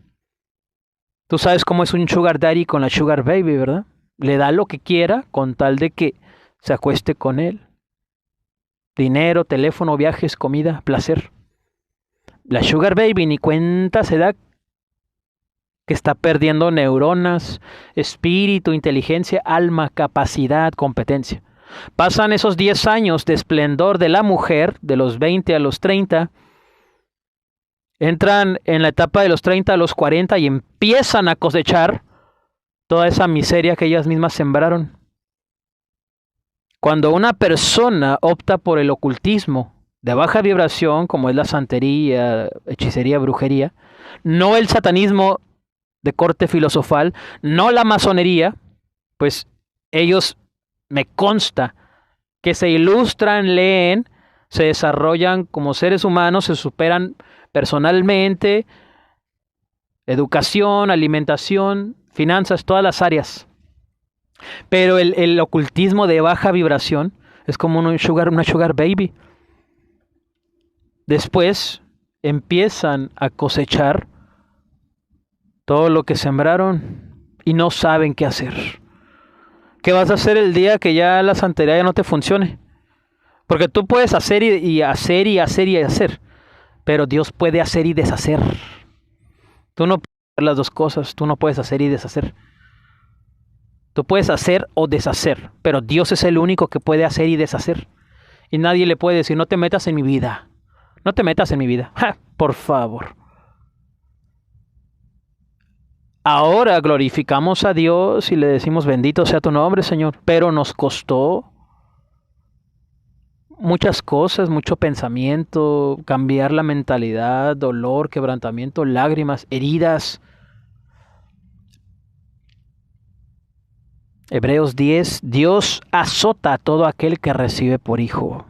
Tú sabes cómo es un Sugar Daddy con la Sugar Baby, ¿verdad? Le da lo que quiera con tal de que se acueste con él. Dinero, teléfono, viajes, comida, placer. La Sugar Baby ni cuenta se da que está perdiendo neuronas, espíritu, inteligencia, alma, capacidad, competencia. Pasan esos 10 años de esplendor de la mujer, de los 20 a los 30, entran en la etapa de los 30 a los 40 y empiezan a cosechar toda esa miseria que ellas mismas sembraron. Cuando una persona opta por el ocultismo de baja vibración, como es la santería, hechicería, brujería, no el satanismo de corte filosofal, no la masonería, pues ellos, me consta, que se ilustran, leen, se desarrollan como seres humanos, se superan personalmente, educación, alimentación, finanzas, todas las áreas. Pero el ocultismo de baja vibración es como una sugar baby. Después empiezan a cosechar todo lo que sembraron y no saben qué hacer. ¿Qué vas a hacer el día que ya la santería ya no te funcione? Porque tú puedes hacer y hacer y hacer y hacer, pero Dios puede hacer y deshacer. Tú no las dos cosas. Tú no puedes hacer y deshacer. Tú puedes hacer o deshacer, pero Dios es el único que puede hacer y deshacer. Y nadie le puede decir, no te metas en mi vida. No te metas en mi vida. ¡Ja! Por favor. Ahora glorificamos a Dios y le decimos, bendito sea tu nombre, Señor. Pero nos costó muchas cosas, mucho pensamiento, cambiar la mentalidad, dolor, quebrantamiento, lágrimas, heridas. Hebreos 10, Dios azota a todo aquel que recibe por hijo.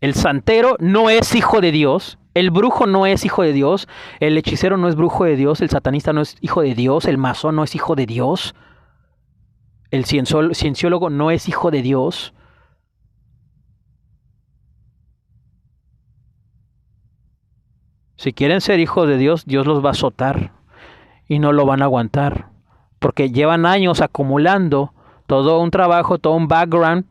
El santero no es hijo de Dios, el brujo no es hijo de Dios, el hechicero no es brujo de Dios, el satanista no es hijo de Dios, el masón no es hijo de Dios, el cienciólogo no es hijo de Dios. Si quieren ser hijos de Dios, Dios los va a azotar y no lo van a aguantar, porque llevan años acumulando todo un trabajo, todo un background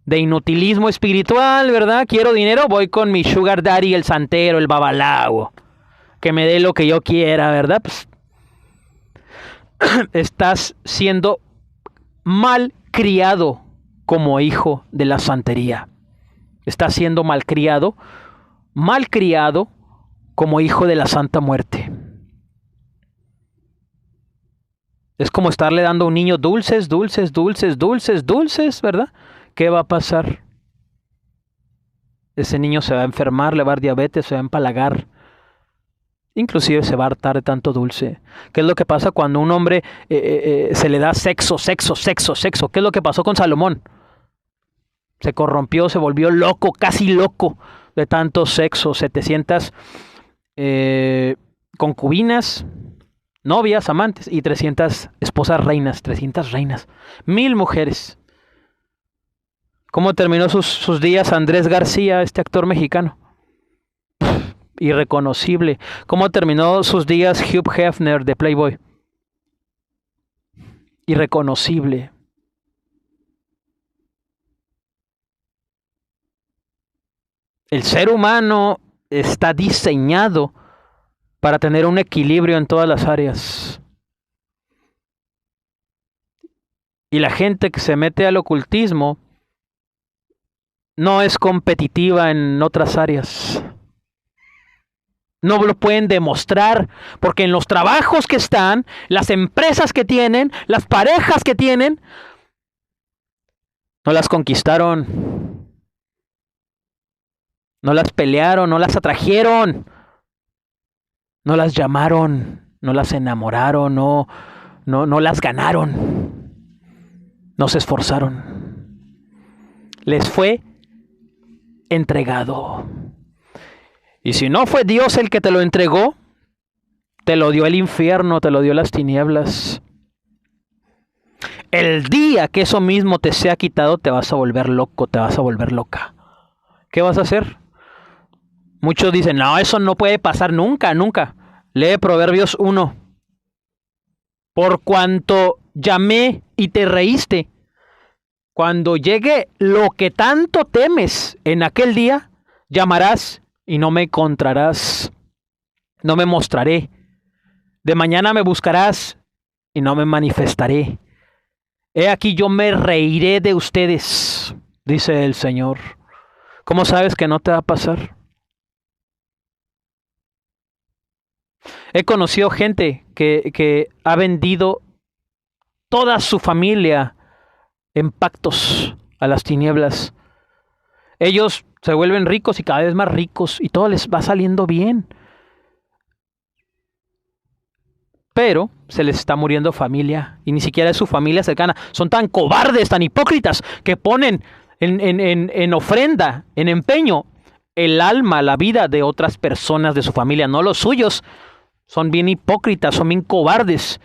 de inutilismo espiritual, ¿verdad? Quiero dinero, voy con mi sugar daddy, el santero, el babalao, que me dé lo que yo quiera, ¿verdad? Pues, estás siendo mal criado como hijo de la santería. Estás siendo mal criado como hijo de la santa muerte. Es como estarle dando a un niño dulces, ¿verdad? ¿Qué va a pasar? Ese niño se va a enfermar, le va a dar diabetes, se va a empalagar. Inclusive se va a hartar de tanto dulce. ¿Qué es lo que pasa cuando a un hombre se le da sexo? ¿Qué es lo que pasó con Salomón? Se corrompió, se volvió loco, casi loco de tanto sexo. 700 concubinas, novias, amantes y 300 esposas reinas, 300 reinas, 1000 mujeres. ¿Cómo terminó sus días Andrés García, este actor mexicano? Irreconocible. ¿Cómo terminó sus días Hugh Hefner de Playboy? Irreconocible. El ser humano está diseñado para tener un equilibrio en todas las áreas. Y la gente que se mete al ocultismo no es competitiva en otras áreas. No lo pueden demostrar porque en los trabajos que están, las empresas que tienen, las parejas que tienen, no las conquistaron, no las pelearon, no las atrajeron, no las llamaron, no las enamoraron, no las ganaron, no se esforzaron. Les fue entregado. Y si no fue Dios el que te lo entregó, te lo dio el infierno, te lo dio las tinieblas. El día que eso mismo te sea quitado, te vas a volver loco, te vas a volver loca. ¿Qué vas a hacer? Muchos dicen, no, eso no puede pasar nunca, nunca. Lee Proverbios 1. Por cuanto llamé y te reíste, cuando llegue lo que tanto temes en aquel día, llamarás y no me encontrarás, no me mostraré. De mañana me buscarás y no me manifestaré. He aquí yo me reiré de ustedes, dice el Señor. ¿Cómo sabes que no te va a pasar? He conocido gente que ha vendido toda su familia en pactos a las tinieblas. Ellos se vuelven ricos y cada vez más ricos y todo les va saliendo bien. Pero se les está muriendo familia y ni siquiera es su familia cercana. Son tan cobardes, tan hipócritas que ponen en ofrenda, en empeño, el alma, la vida de otras personas de su familia, no los suyos. Son bien hipócritas, son bien cobardes.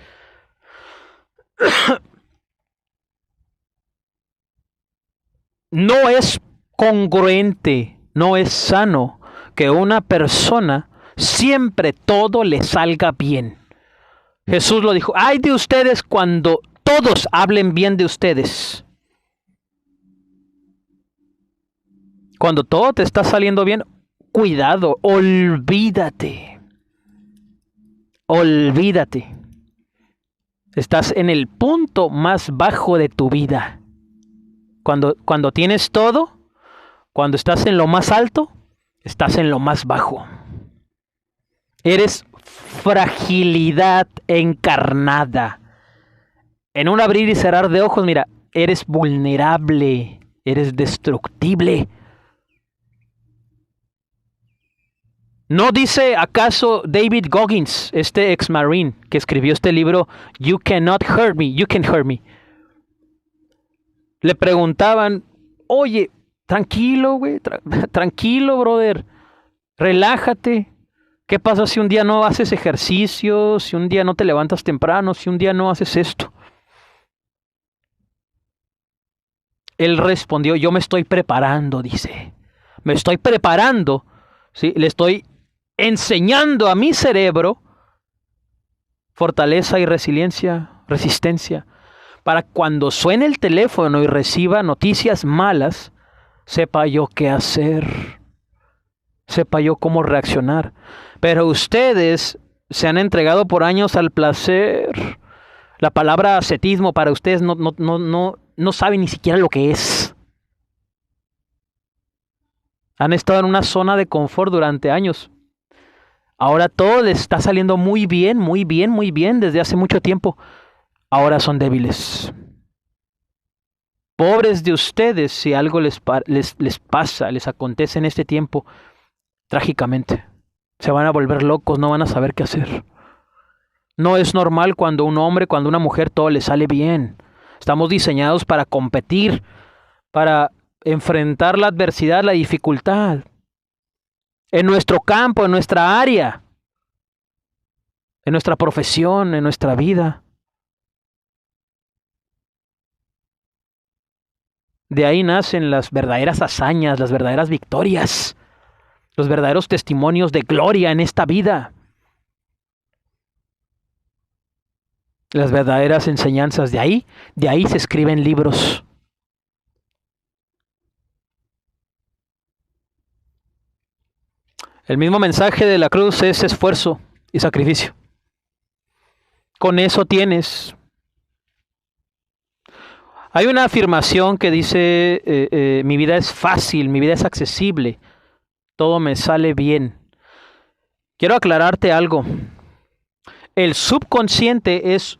No es congruente, no es sano que una persona siempre todo le salga bien. Jesús lo dijo, ay de ustedes cuando todos hablen bien de ustedes. Cuando todo te está saliendo bien, cuidado, olvídate. olvídate. Estás en el punto más bajo de tu vida. Cuando tienes todo, cuando estás en lo más alto, estás en lo más bajo. Eres fragilidad encarnada. En un abrir y cerrar de ojos, mira, eres vulnerable, eres destructible. ¿No dice acaso David Goggins, este ex-marine que escribió este libro, You Cannot Hurt Me, You Can Hurt Me? Le preguntaban, oye, tranquilo, güey, tranquilo, brother, relájate. ¿Qué pasa si un día no haces ejercicio, si un día no te levantas temprano, si un día no haces esto? Él respondió, yo me estoy preparando, dice. Me estoy preparando, ¿sí? Le estoy enseñando a mi cerebro fortaleza y resistencia, para cuando suene el teléfono y reciba noticias malas, sepa yo qué hacer, sepa yo cómo reaccionar. Pero ustedes se han entregado por años al placer. La palabra ascetismo para ustedes no saben ni siquiera lo que es. Han estado en una zona de confort durante años. Ahora todo les está saliendo muy bien desde hace mucho tiempo. Ahora son débiles. Pobres de ustedes si algo les pasa, les acontece en este tiempo, trágicamente. Se van a volver locos, no van a saber qué hacer. No es normal cuando un hombre, cuando una mujer, todo le sale bien. Estamos diseñados para competir, para enfrentar la adversidad, la dificultad. En nuestro campo, en nuestra área, en nuestra profesión, en nuestra vida. De ahí nacen las verdaderas hazañas, las verdaderas victorias, los verdaderos testimonios de gloria en esta vida. Las verdaderas enseñanzas, de ahí se escriben libros. El mismo mensaje de la cruz es esfuerzo y sacrificio. Con eso tienes. Hay una afirmación que dice, mi vida es fácil, mi vida es accesible, todo me sale bien. Quiero aclararte algo. El subconsciente es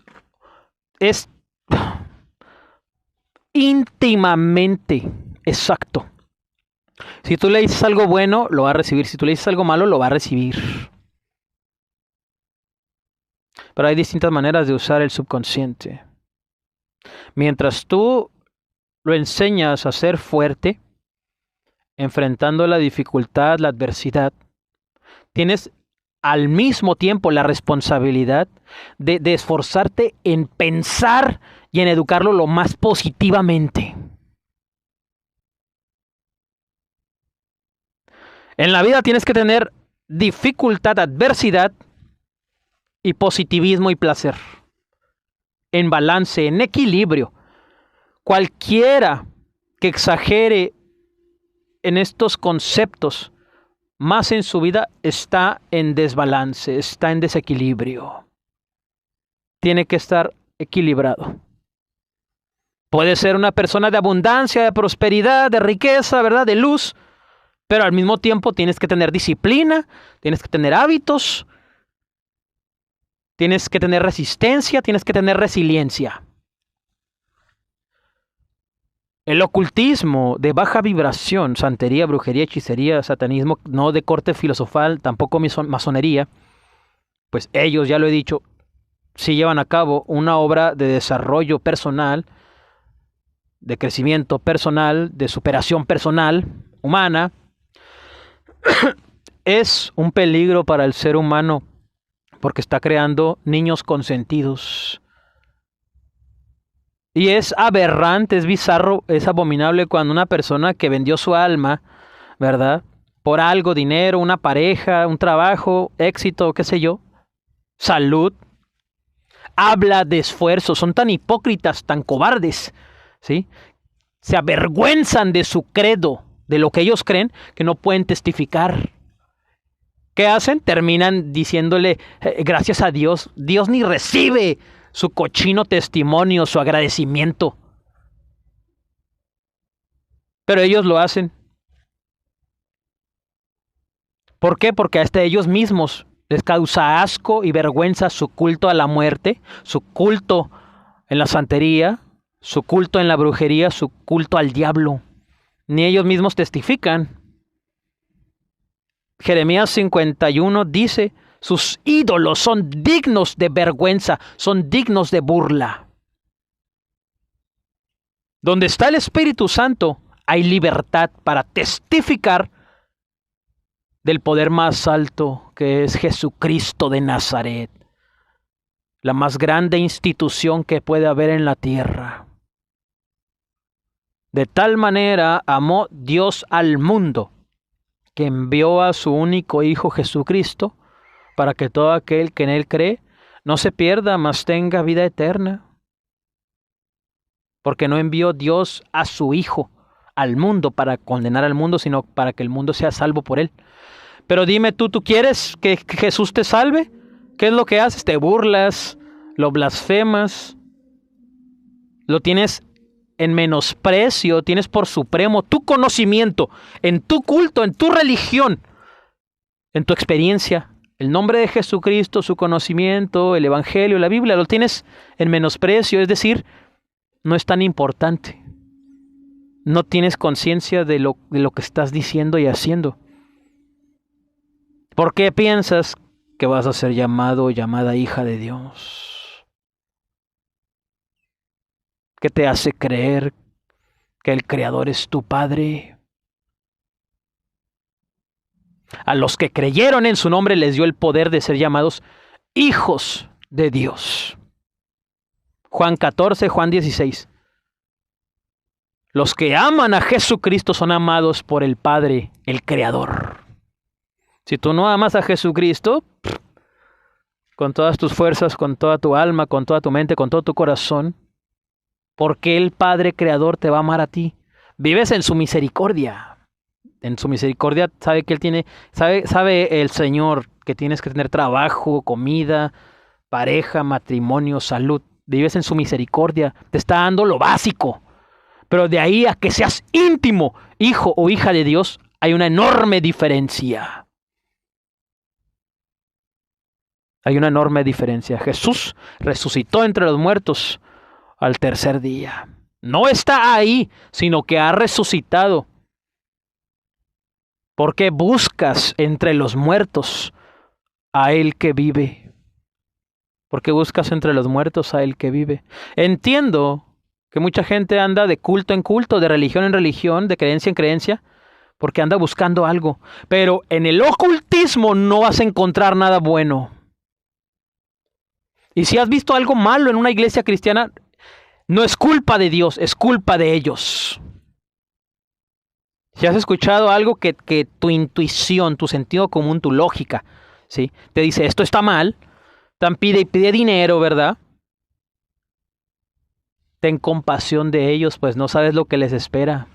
íntimamente exacto. Si tú le dices algo bueno, lo va a recibir. Si tú le dices algo malo, lo va a recibir. Pero hay distintas maneras de usar el subconsciente. Mientras tú lo enseñas a ser fuerte, enfrentando la dificultad, la adversidad, tienes al mismo tiempo la responsabilidad de esforzarte en pensar y en educarlo lo más positivamente. En la vida tienes que tener dificultad, adversidad y positivismo y placer. En balance, en equilibrio. Cualquiera que exagere en estos conceptos más en su vida está en desbalance, está en desequilibrio. Tiene que estar equilibrado. Puede ser una persona de abundancia, de prosperidad, de riqueza, ¿verdad? De luz, pero al mismo tiempo tienes que tener disciplina, tienes que tener hábitos, tienes que tener resistencia, tienes que tener resiliencia. El ocultismo de baja vibración, santería, brujería, hechicería, satanismo, no de corte filosofal, tampoco masonería, pues ellos, ya lo he dicho, sí llevan a cabo una obra de desarrollo personal, de crecimiento personal, de superación personal, humana. Es un peligro para el ser humano porque está creando niños consentidos. Y es aberrante, es bizarro, es abominable cuando una persona que vendió su alma, ¿verdad? Por algo, dinero, una pareja, un trabajo, éxito, qué sé yo, salud, habla de esfuerzo, son tan hipócritas, tan cobardes, ¿sí? Se avergüenzan de su credo, de lo que ellos creen, que no pueden testificar. ¿Qué hacen? Terminan diciéndole gracias a Dios. Dios ni recibe su cochino testimonio, su agradecimiento. Pero ellos lo hacen. ¿Por qué? Porque hasta ellos mismos les causa asco y vergüenza su culto a la muerte, su culto en la santería, su culto en la brujería, su culto al diablo. Ni ellos mismos testifican. Jeremías 51 dice, sus ídolos son dignos de vergüenza, son dignos de burla. Donde está el Espíritu Santo, hay libertad para testificar del poder más alto, que es Jesucristo de Nazaret, la más grande institución que puede haber en la tierra. De tal manera amó Dios al mundo, que envió a su único Hijo Jesucristo, para que todo aquel que en Él cree no se pierda, mas tenga vida eterna. Porque no envió Dios a su Hijo al mundo para condenar al mundo, sino para que el mundo sea salvo por Él. Pero dime tú quieres que Jesús te salve? ¿Qué es lo que haces? Te burlas, lo blasfemas, lo tienes en menosprecio, tienes por supremo tu conocimiento, en tu culto, en tu religión, en tu experiencia. El nombre de Jesucristo, su conocimiento, el Evangelio, la Biblia, lo tienes en menosprecio, es decir, no es tan importante. No tienes conciencia de lo que estás diciendo y haciendo. ¿Por qué piensas que vas a ser llamado o llamada hija de Dios? ¿Qué te hace creer que el Creador es tu Padre? A los que creyeron en su nombre les dio el poder de ser llamados hijos de Dios. Juan 14, Juan 16. Los que aman a Jesucristo son amados por el Padre, el Creador. Si tú no amas a Jesucristo, con todas tus fuerzas, con toda tu alma, con toda tu mente, con todo tu corazón, ¿por qué el Padre Creador te va a amar a ti? Vives en su misericordia. En su misericordia sabe que Él tiene, sabe el Señor que tienes que tener trabajo, comida, pareja, matrimonio, salud. Vives en su misericordia. Te está dando lo básico. Pero de ahí a que seas íntimo, hijo o hija de Dios, hay una enorme diferencia. Hay una enorme diferencia. Jesús resucitó entre los muertos al tercer día. No está ahí, sino que ha resucitado. ¿Por qué buscas entre los muertos a Él que vive? ¿Por qué buscas entre los muertos a Él que vive? Entiendo que mucha gente anda de culto en culto, de religión en religión, de creencia en creencia, porque anda buscando algo. Pero en el ocultismo no vas a encontrar nada bueno. Y si has visto algo malo en una iglesia cristiana, no es culpa de Dios, es culpa de ellos. Si has escuchado algo que tu intuición, tu sentido común, tu lógica, ¿sí?, te dice esto está mal, tan pide dinero, ¿verdad? Ten compasión de ellos, pues no sabes lo que les espera.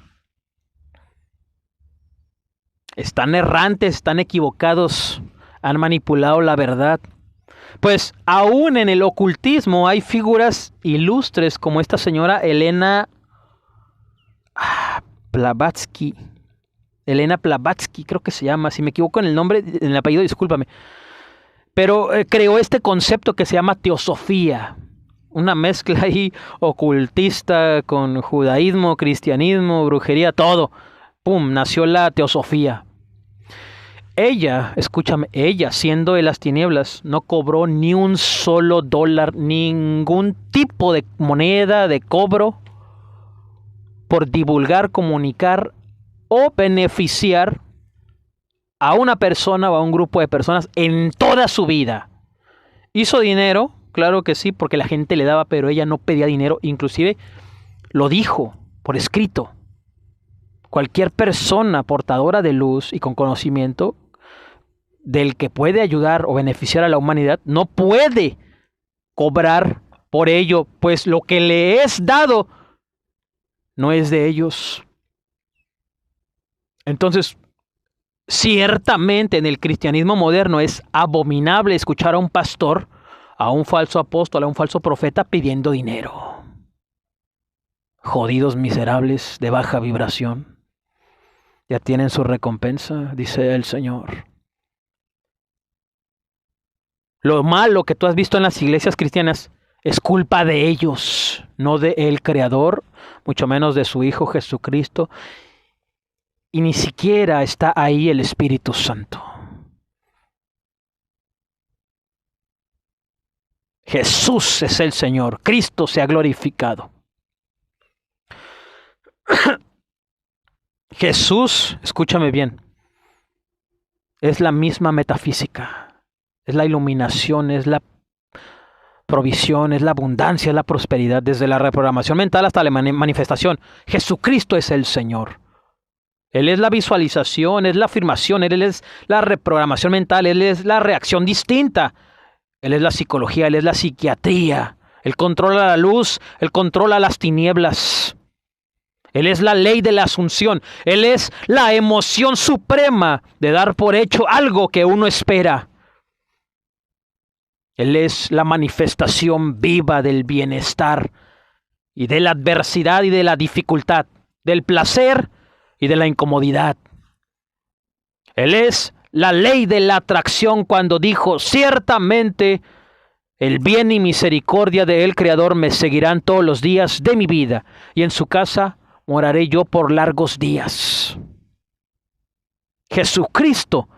Están errantes, están equivocados, han manipulado la verdad. Pues aún en el ocultismo hay figuras ilustres como esta señora Elena Blavatsky. Elena Blavatsky, creo que se llama. Si me equivoco en el nombre, en el apellido, discúlpame. Pero creó este concepto que se llama teosofía. Una mezcla ahí ocultista con judaísmo, cristianismo, brujería, todo. ¡Pum! Nació la teosofía. Ella, escúchame, ella, siendo de las tinieblas, no cobró ni un solo dólar, ningún tipo de moneda de cobro por divulgar, comunicar o beneficiar a una persona o a un grupo de personas en toda su vida. ¿Hizo dinero? Claro que sí, porque la gente le daba, pero ella no pedía dinero, inclusive lo dijo por escrito. Cualquier persona portadora de luz y con conocimiento del que puede ayudar o beneficiar a la humanidad no puede cobrar por ello, pues lo que le es dado no es de ellos. Entonces, Ciertamente en el cristianismo moderno es abominable escuchar a un pastor, a un falso apóstol, a un falso profeta pidiendo dinero. Jodidos miserables de baja vibración. Ya tienen su recompensa, dice el Señor. Lo malo que tú has visto en las iglesias cristianas es culpa de ellos, no de el Creador, mucho menos de su Hijo Jesucristo. Y ni siquiera está ahí el Espíritu Santo. Jesús es el Señor. Cristo se ha glorificado. Jesús, escúchame bien, es la misma metafísica. Es la iluminación, es la provisión, es la abundancia, es la prosperidad. Desde la reprogramación mental hasta la manifestación. Jesucristo es el Señor. Él es la visualización, es la afirmación, Él es la reprogramación mental, Él es la reacción distinta. Él es la psicología, Él es la psiquiatría. Él controla la luz, Él controla las tinieblas. Él es la ley de la asunción. Él es la emoción suprema de dar por hecho algo que uno espera. Él es la manifestación viva del bienestar y de la adversidad y de la dificultad, del placer y de la incomodidad. Él es la ley de la atracción cuando dijo, ciertamente el bien y misericordia de el Creador me seguirán todos los días de mi vida, y en su casa moraré yo por largos días. Jesucristo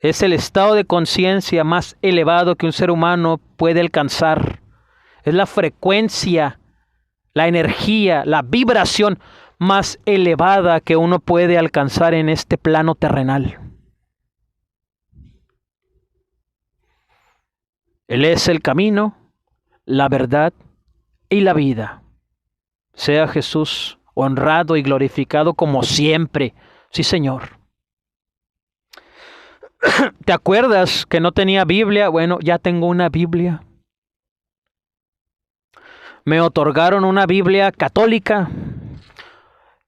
es el estado de conciencia más elevado que un ser humano puede alcanzar. Es la frecuencia, la energía, la vibración más elevada que uno puede alcanzar en este plano terrenal. Él es el camino, la verdad y la vida. Sea Jesús honrado y glorificado como siempre. Sí, Señor. ¿Te acuerdas que no tenía Biblia? Bueno, ya tengo una Biblia. Me otorgaron una Biblia católica.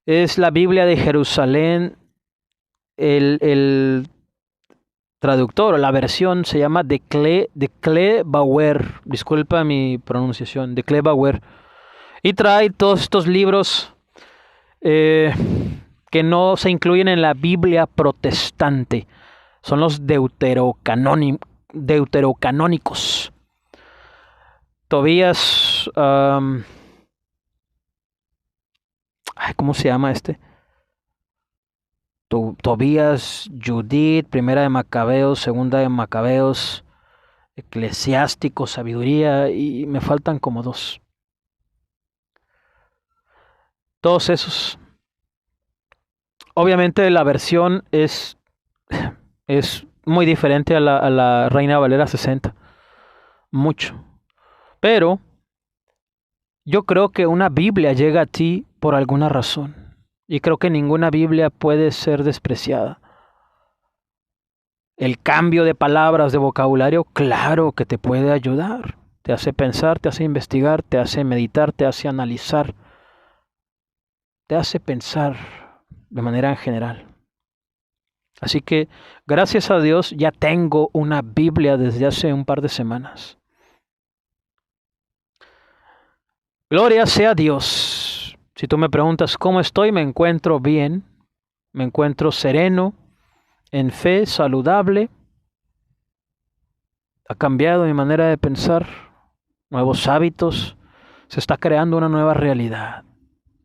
Es la Biblia de Jerusalén. El traductor o la versión se llama de Kle Bauer. Disculpa mi pronunciación. De Kle Bauer. Y trae todos estos libros que no se incluyen en la Biblia protestante. Son los deuterocanónicos. Tobías, ¿cómo se llama este? Tobías, Judith, Primera de Macabeos, Segunda de Macabeos, Eclesiástico, Sabiduría, y me faltan como dos. Todos esos. Obviamente la versión es muy diferente a la Reina Valera 60. Mucho. Pero yo creo que una Biblia llega a ti por alguna razón. Y creo que ninguna Biblia puede ser despreciada. El cambio de palabras, de vocabulario, claro que te puede ayudar. Te hace pensar, te hace investigar, te hace meditar, te hace analizar. Te hace pensar de manera en general. Así que, gracias a Dios, ya tengo una Biblia desde hace un par de semanas. Gloria sea a Dios. Si tú me preguntas cómo estoy, me encuentro bien, me encuentro sereno, en fe, saludable. Ha cambiado mi manera de pensar, nuevos hábitos, se está creando una nueva realidad.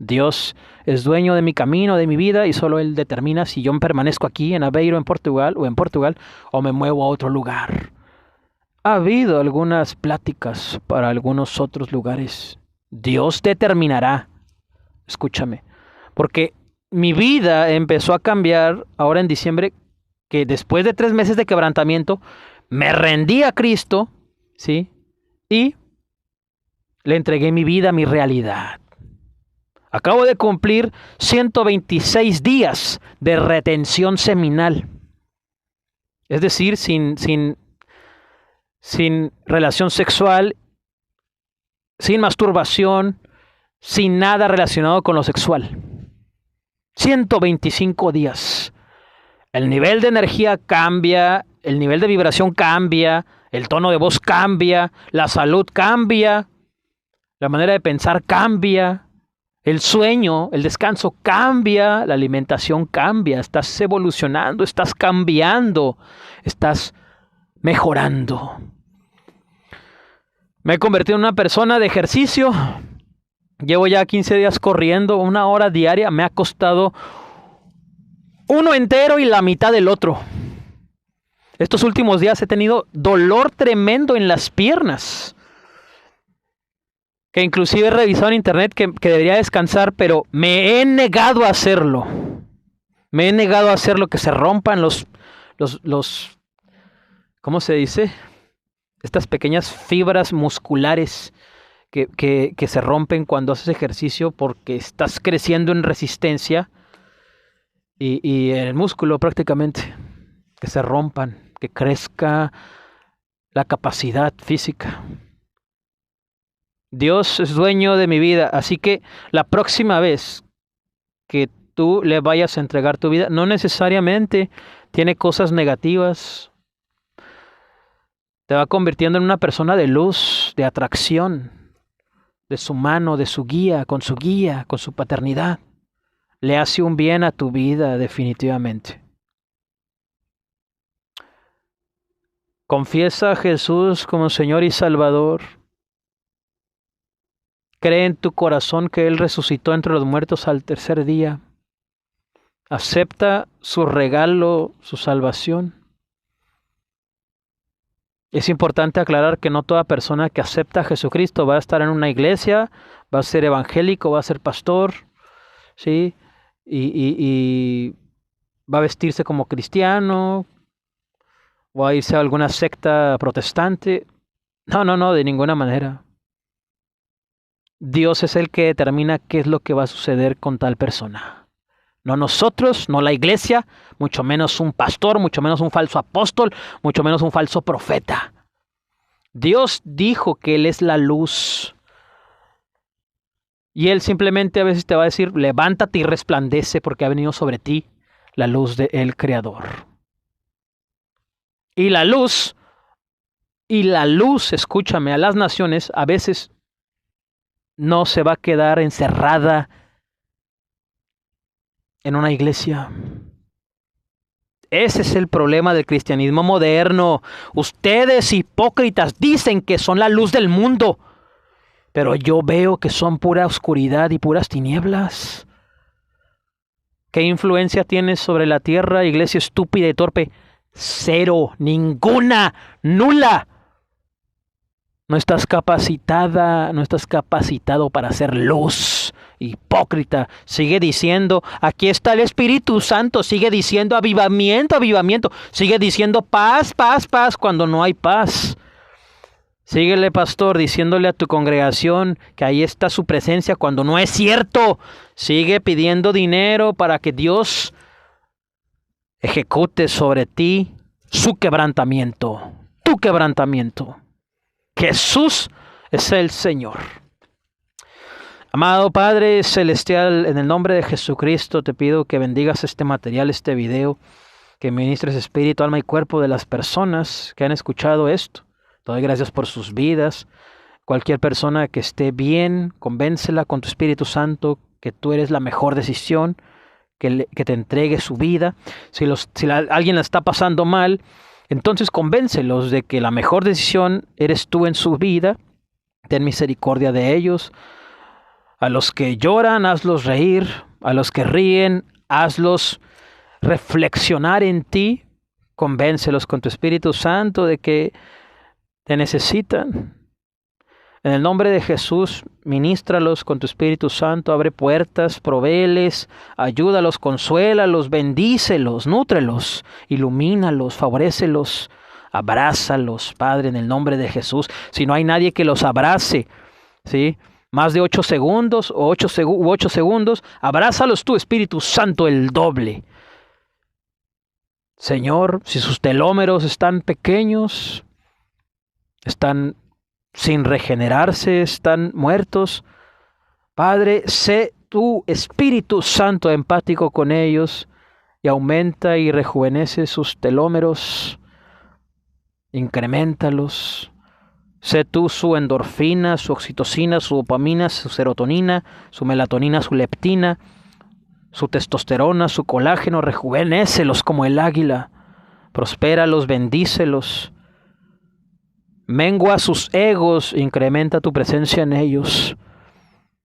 Dios es dueño de mi camino, de mi vida, y solo Él determina si yo permanezco aquí en Aveiro, en Portugal, o me muevo a otro lugar. Ha habido algunas pláticas para algunos otros lugares. Dios determinará. Escúchame, porque mi vida empezó a cambiar ahora en diciembre, que después de 3 meses de quebrantamiento, me rendí a Cristo, ¿sí? Y le entregué mi vida, mi realidad. Acabo de cumplir 126 días de retención seminal. Es decir, sin relación sexual, sin masturbación, sin nada relacionado con lo sexual. 125 días. El nivel de energía cambia, el nivel de vibración cambia, el tono de voz cambia, la salud cambia, la manera de pensar cambia, el sueño, el descanso cambia, la alimentación cambia, estás evolucionando, estás cambiando, estás mejorando. Me he convertido en una persona de ejercicio. Llevo ya 15 días corriendo, 1 hora diaria. Me ha costado uno entero y la mitad del otro. Estos últimos días he tenido dolor tremendo en las piernas, que inclusive he revisado en internet que debería descansar, pero me he negado a hacerlo. Me he negado a hacerlo, que se rompan los ¿cómo se dice? Estas pequeñas fibras musculares que se rompen cuando haces ejercicio porque estás creciendo en resistencia y en el músculo prácticamente, que se rompan, que crezca la capacidad física. Dios es dueño de mi vida, así que la próxima vez que tú le vayas a entregar tu vida, no necesariamente tiene cosas negativas. Te va convirtiendo en una persona de luz, de atracción, de su mano, de su guía, con su paternidad. Le hace un bien a tu vida, definitivamente. Confiesa a Jesús como Señor y Salvador. Cree en tu corazón que Él resucitó entre los muertos al tercer día. Acepta su regalo, su salvación. Es importante aclarar que no toda persona que acepta a Jesucristo va a estar en una iglesia, va a ser evangélico, va a ser pastor, ¿sí? Y va a vestirse como cristiano, o a irse a alguna secta protestante. No, de ninguna manera. Dios es el que determina qué es lo que va a suceder con tal persona. No nosotros, no la iglesia, mucho menos un pastor, mucho menos un falso apóstol, mucho menos un falso profeta. Dios dijo que Él es la luz. Y Él simplemente a veces te va a decir, levántate y resplandece porque ha venido sobre ti la luz del Creador. Y la luz, escúchame, a las naciones a veces no se va a quedar encerrada en una iglesia. Ese es el problema del cristianismo moderno. Ustedes, hipócritas, dicen que son la luz del mundo, pero yo veo que son pura oscuridad y puras tinieblas. ¿Qué influencia tienes sobre la tierra, iglesia estúpida y torpe? Cero, ninguna, nula. No estás capacitada, no estás capacitado para hacer luz. Hipócrita, sigue diciendo, aquí está el Espíritu Santo, sigue diciendo avivamiento, avivamiento, sigue diciendo paz, paz, paz, cuando no hay paz. Síguele, pastor, diciéndole a tu congregación que ahí está su presencia cuando no es cierto. Sigue pidiendo dinero para que Dios ejecute sobre ti su quebrantamiento, tu quebrantamiento. Jesús es el Señor. Amado Padre Celestial, en el nombre de Jesucristo te pido que bendigas este material, este video, que ministres espíritu, alma y cuerpo de las personas que han escuchado esto. Te doy gracias por sus vidas. Cualquier persona que esté bien, convéncela con tu Espíritu Santo que tú eres la mejor decisión, que te entregue su vida. Si alguien la está pasando mal, entonces convéncelos de que la mejor decisión eres tú en su vida. Ten misericordia de ellos. A los que lloran, hazlos reír. A los que ríen, hazlos reflexionar en ti. Convéncelos con tu Espíritu Santo de que te necesitan. En el nombre de Jesús, ministralos con tu Espíritu Santo, abre puertas, provéeles, ayúdalos, consuélalos, bendícelos, nútrelos, ilumínalos, favorécelos, abrázalos, Padre, en el nombre de Jesús. Si no hay nadie que los abrace, ¿sí?, más de 8 segundos o 8 segundos, abrázalos tú, Espíritu Santo, el doble. Señor, si sus telómeros están pequeños, están sin regenerarse, están muertos, Padre, sé tú, Espíritu Santo, empático con ellos y aumenta y rejuvenece sus telómeros, increméntalos. Sé tú su endorfina, su oxitocina, su dopamina, su serotonina, su melatonina, su leptina, su testosterona, su colágeno, rejuvenécelos como el águila, prospéralos, bendícelos, mengua sus egos, incrementa tu presencia en ellos.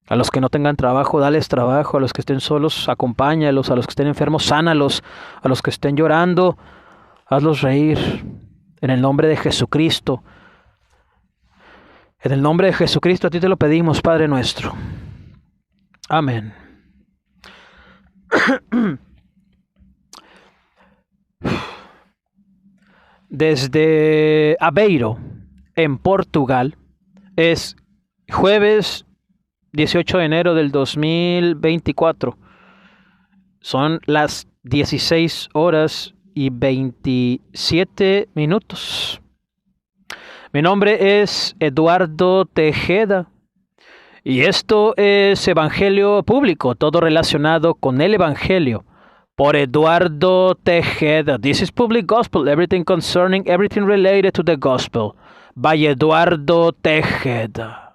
A los que no tengan trabajo, dales trabajo. A los que estén solos, acompáñalos. A los que estén enfermos, sánalos. A los que estén llorando, hazlos reír. En el nombre de Jesucristo. En el nombre de Jesucristo a ti te lo pedimos, Padre nuestro. Amén. Desde Aveiro, en Portugal, es jueves 18 de enero del 2024. Son las 16 horas y 27 minutos. Mi nombre es Eduardo Tejeda y esto es Evangelio Público, todo relacionado con el Evangelio, por Eduardo Tejeda. This is Public Gospel, everything concerning, everything related to the Gospel, by Eduardo Tejeda.